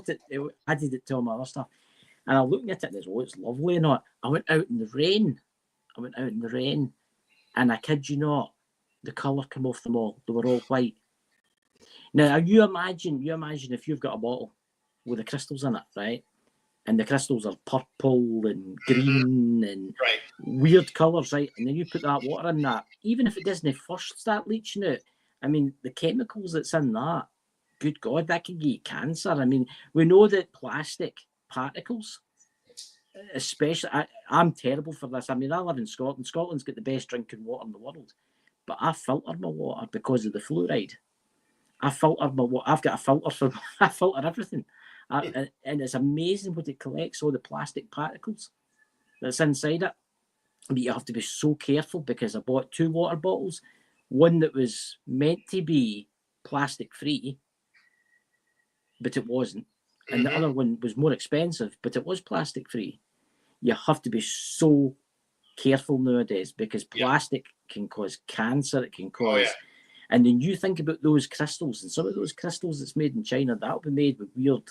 it. I added it to all my other stuff. And I'm looking at it, and it's lovely and all. I went out in the rain, and I kid you not, the colour came off them all. They were all white. Now, you imagine if you've got a bottle with the crystals in it, right? And the crystals are purple and green and weird colours, right? And then you put that water in that. Even if it doesn't first start leaching out, I mean, the chemicals that's in that, good God, that can give you cancer. I mean, we know that plastic particles, especially, I'm terrible for this. I mean, I live in Scotland. Scotland's got the best drinking water in the world. But I filter my water because of the fluoride. I filter my water. I've got a filter for. I filter everything, and it's amazing what it collects, all the plastic particles that's inside it. But you have to be so careful, because I bought 2 water bottles, one that was meant to be plastic free, but it wasn't, and the other one was more expensive, but it was plastic free. You have to be so careful nowadays, because plastic can cause cancer. It can cause, and then you think about those crystals, and some of those crystals that's made in China, that'll be made with weird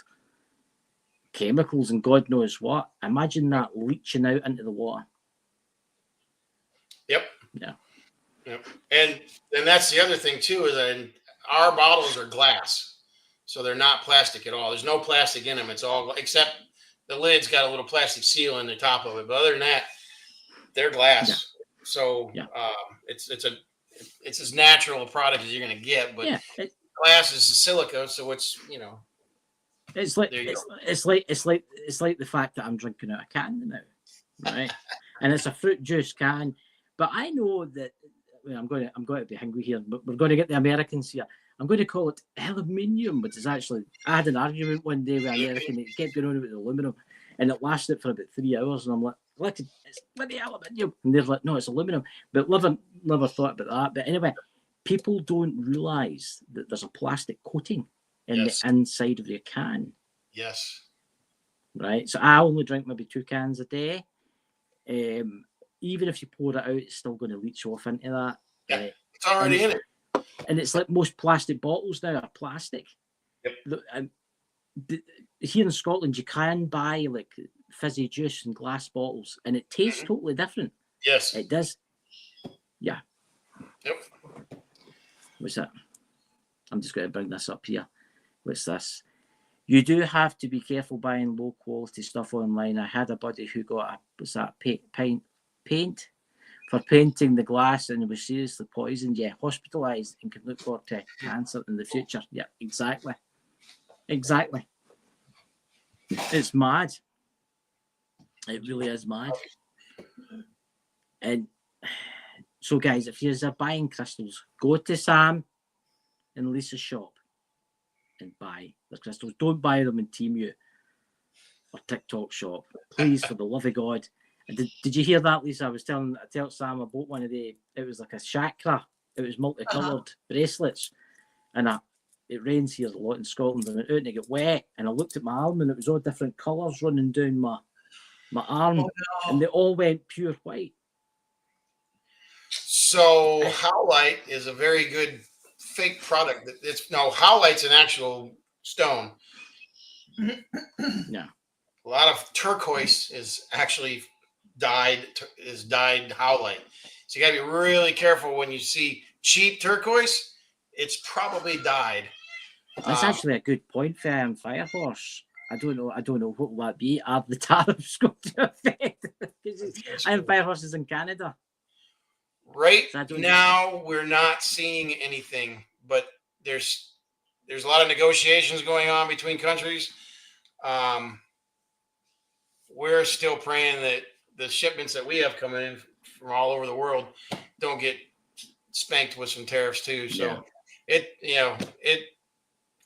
chemicals and God knows what. Imagine that leaching out into the water. Yep. And that's the other thing too, is that our bottles are glass, so they're not plastic at all. There's no plastic in them. It's all, except the lid's got a little plastic seal in the top of it, but other than that, they're glass. So it's as natural a product as you're going to get, but glass is a silica, so it's it's like the fact that I'm drinking out a can now, right? And it's a fruit juice can, but I know that I'm going to be hungry here, but we're going to get the Americans here. I'm going to call it aluminium, which is actually, I had an argument one day with an American that kept going on about aluminum, and it lasted for about 3 hours, and I'm like, it's bloody aluminium, and they're like, no, it's aluminum, but never thought about that. But anyway, people don't realise that there's a plastic coating in the inside of your can. Yes. Right, so I only drink maybe 2 cans a day. Even if you pour it out, it's still going to leach off into that. Yeah, it's already in it. And it's like most plastic bottles now are plastic. Yep. And here in Scotland, you can buy like fizzy juice in glass bottles, and it tastes totally different. Yes, it does. Yeah. Yep. What's that? I'm just going to bring this up here. What's this? You do have to be careful buying low quality stuff online. I had a buddy who got paint for painting the glass and was seriously poisoned. Yeah, hospitalised and can look forward to cancer in the future. Yeah, exactly. It's mad. It really is mad. And so, guys, if you're buying crystals, go to Sam and Lisa's shop and buy the crystals. Don't buy them in Temu or TikTok shop, please, for the love of God. And did you hear that, Lisa? I told Sam I bought one of it was like a chakra. It was multicolored bracelets, and it rains here a lot in Scotland, and it get wet. And I looked at my arm, and it was all different colours running down my arm, and they all went pure white. So Howlite is a very good fake product. Howlite's an actual stone. Yeah. A lot of turquoise is actually dyed howlite. So you got to be really careful when you see cheap turquoise. It's probably dyed. That's actually a good point for Firehorse. I don't know what will that be. Are the tariffs going to affect? Iron Firehorse is in Canada. Right now, we're not seeing anything, but there's a lot of negotiations going on between countries. We're still praying that the shipments that we have coming in from all over the world don't get spanked with some tariffs too. So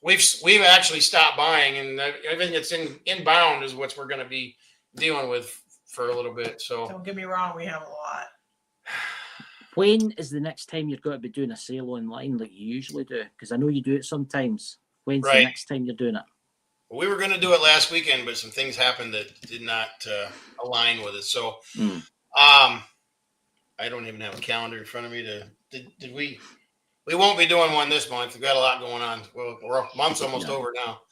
we've actually stopped buying, and everything that's inbound is what we're going to be dealing with for a little bit. So don't get me wrong, we have a lot. When is the next time you're going to be doing a sale online like you usually do? Because I know you do it sometimes. When's the next time you're doing it? We were going to do it last weekend, but some things happened that did not align with it. So I don't even have a calendar in front of me. Did we? We won't be doing one this month. We've got a lot going on. Well, our month's almost over now.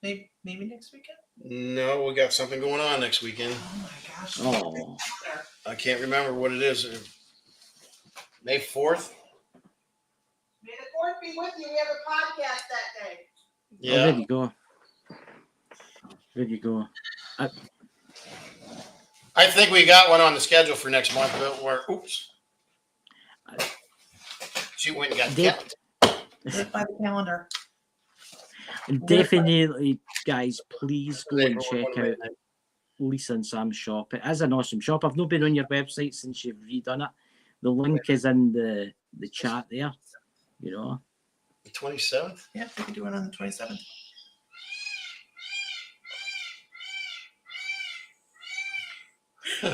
Maybe next weekend? No, we got something going on next weekend. Oh my gosh. Oh. I can't remember what it is. May 4th? May the 4th be with you. We have a podcast that day. Yeah. Oh, there you go. I think we got one on the schedule for next month, but she went and got kept. By the calendar. Definitely, guys, please go and check out Lisa and Sam's shop. It is an awesome shop. I've not been on your website since you've redone it. The link is in the chat there. You know. The 27th? Yeah, we can do it on the 27th.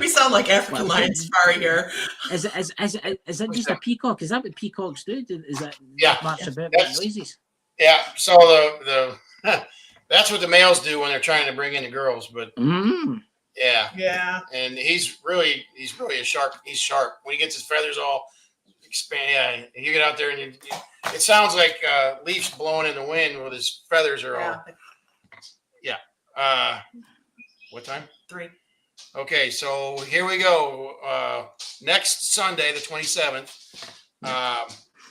We sound like African lion safari here. Is it just a peacock? Is that what peacocks do? Is that march about noises? Yeah. So the that's what the males do when they're trying to bring in the girls. But yeah. And he's really a sharp. He's sharp when he gets his feathers all expand. Yeah, you get out there and it sounds like leaves blowing in the wind with his feathers are all. Yeah. What time? 3. Okay, so here we go. Next Sunday, the 27th.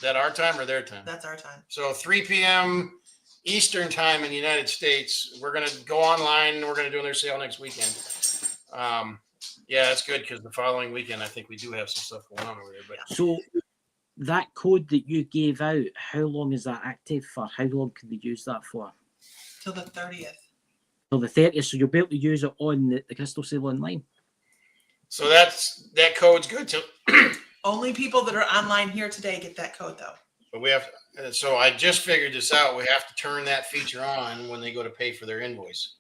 That our time or their time? That's our time. So 3 p.m. Eastern time in the United States. We're going to go online. We're going to do another sale next weekend. It's good because the following weekend, I think we do have some stuff going on over there. But so that code that you gave out, how long is that active for? How long can they use that for? Till the 30th. Till the 30th, so you'll be able to use it on the Crystal Sale online. So that code's good to. Only people that are online here today get that code though. But we have. So I just figured this out. We have to turn that feature on when they go to pay for their invoice.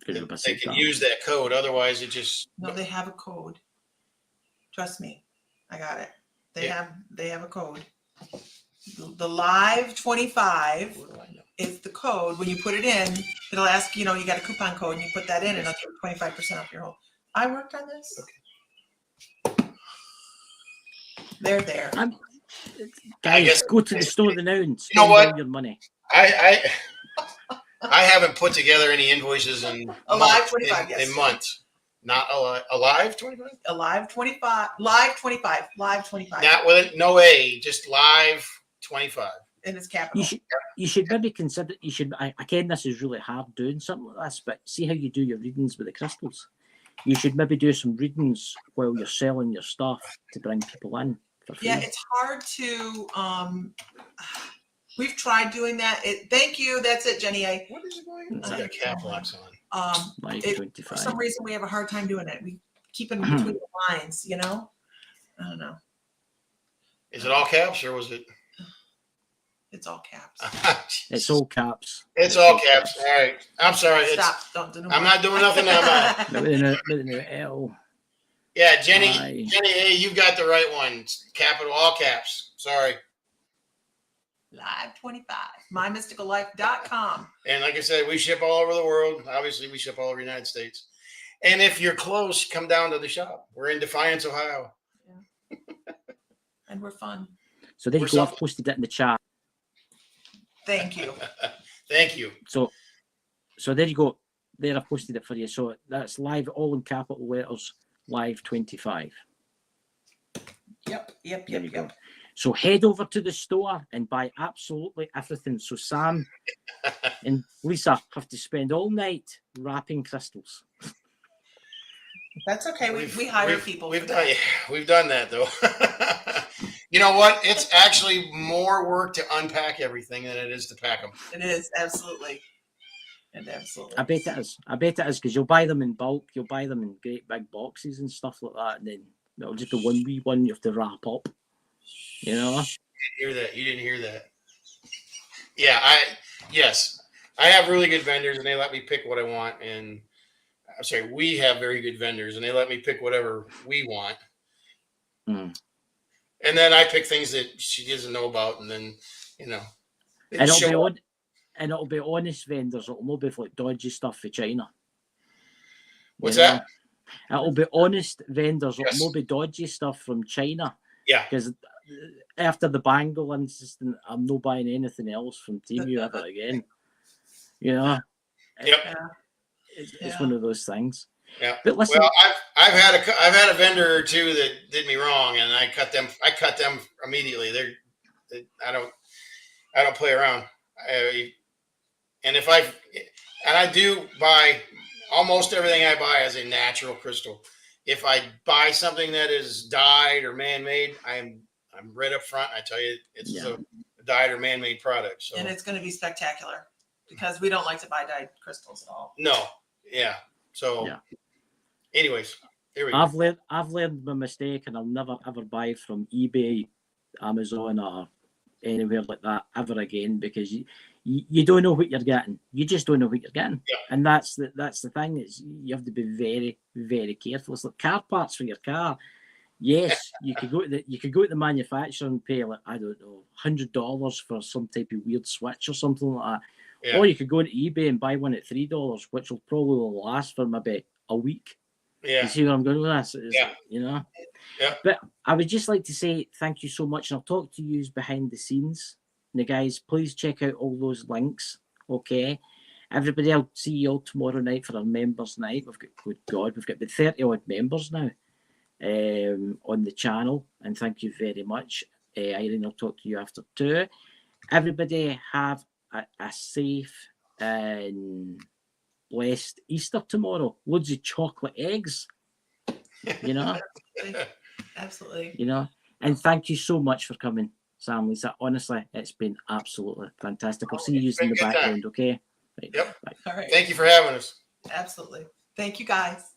They can use that code. Otherwise, it just. No, they have a code. Trust me, I got it. They have a code. The Live 25 is the code. When you put it in, it'll ask, you got a coupon code, and you put that in, and it'll give 25% off your whole. I worked on this. Okay. They're there. Guys, go to the store now and spend all your money. I haven't put together any invoices in Live 25 in months. Not Live 25? Live 25. Live 25. Live 25. Not with it, no A, just Live 25. And it's capital. You should maybe consider, again, this is really hard doing something like this, but see how you do your readings with the crystals. You should maybe do some readings while you're selling your stuff to bring people in for free. Yeah, it's hard to, we've tried doing that. Thank you. That's it, Jenny. What is it going on? I got cap locks on. Live 25. For some reason, we have a hard time doing it. We keep it between the lines, I don't know. Is it all caps or was it? It's all caps. It's all caps. It's all caps. All right. I'm sorry. Stop. Don't do I'm not doing nothing now. L. Yeah, Jenny, hey, you've got the right one. Capital, all caps. Sorry. Live 25. MyMysticalLife.com. And like I said, we ship all over the world. Obviously, we ship all over the United States. And if you're close, come down to the shop. We're in Defiance, Ohio. Yeah. And we're fun. So there you go. I've posted it in the chat. Thank you. Thank you. So there you go. There, I posted it for you. So that's live, all in capital letters, Live 25. Yep. So head over to the store and buy absolutely everything. So Sam and Lisa have to spend all night wrapping crystals. That's okay. We hire people. We've done that though. You know what? It's actually more work to unpack everything than it is to pack them. It is, absolutely. And absolutely. I bet it is because you'll buy them in bulk. You'll buy them in great big boxes and stuff like that, and then it'll just be one wee one you have to wrap up. You know? You didn't hear that. Yeah, I have really good vendors, and they let me pick what I want. And I'm sorry, we have very good vendors, and they let me pick whatever we want. And then I pick things that she doesn't know about, and then and it'll be honest vendors. It'll not be like dodgy stuff for China. What's that? It'll be honest vendors. It'll not be dodgy stuff from China. Yeah. Because after the Bangle incident, I'm not buying anything else from Temu ever again. Yep. It's one of those things. Yeah. But listen, well, I've had a vendor or two that did me wrong, and I cut them immediately. I don't play around. I do buy almost everything I buy as a natural crystal. If I buy something that is dyed or man-made, I'm right up front. I tell you, it's a dyed or man-made product. So. And it's going to be spectacular because we don't like to buy dyed crystals at all. No. Yeah. So, anyways, here we go. I've learned my mistake, and I'll never ever buy from eBay, Amazon, or anywhere like that ever again, because you don't know what you're getting. You just don't know what you're getting, and that's the thing. Is you have to be very, very careful. It's like car parts for your car. Yes, you could go to the manufacturer and pay, like, I don't know, $100 for some type of weird switch or something like that. Yeah. Or you could go to eBay and buy one at $3, which will probably last for maybe a week. Yeah. You see where I'm going with this? You know? Yeah. But I would just like to say thank you so much. And I'll talk to you behind the scenes. Now, guys, please check out all those links. Okay. Everybody, I'll see you all tomorrow night for our members' night. We've got about 30 odd members now on the channel. And thank you very much. Irene, I'll talk to you after 2. Everybody have a safe and blessed Easter tomorrow. Loads of chocolate eggs, you know. Absolutely. You know, and thank you so much for coming, Sam, Lisa. Honestly, it's been absolutely fantastic. I'll see you in the background, okay? Right, yep. Bye. All right. Thank you for having us. Absolutely. Thank you, guys.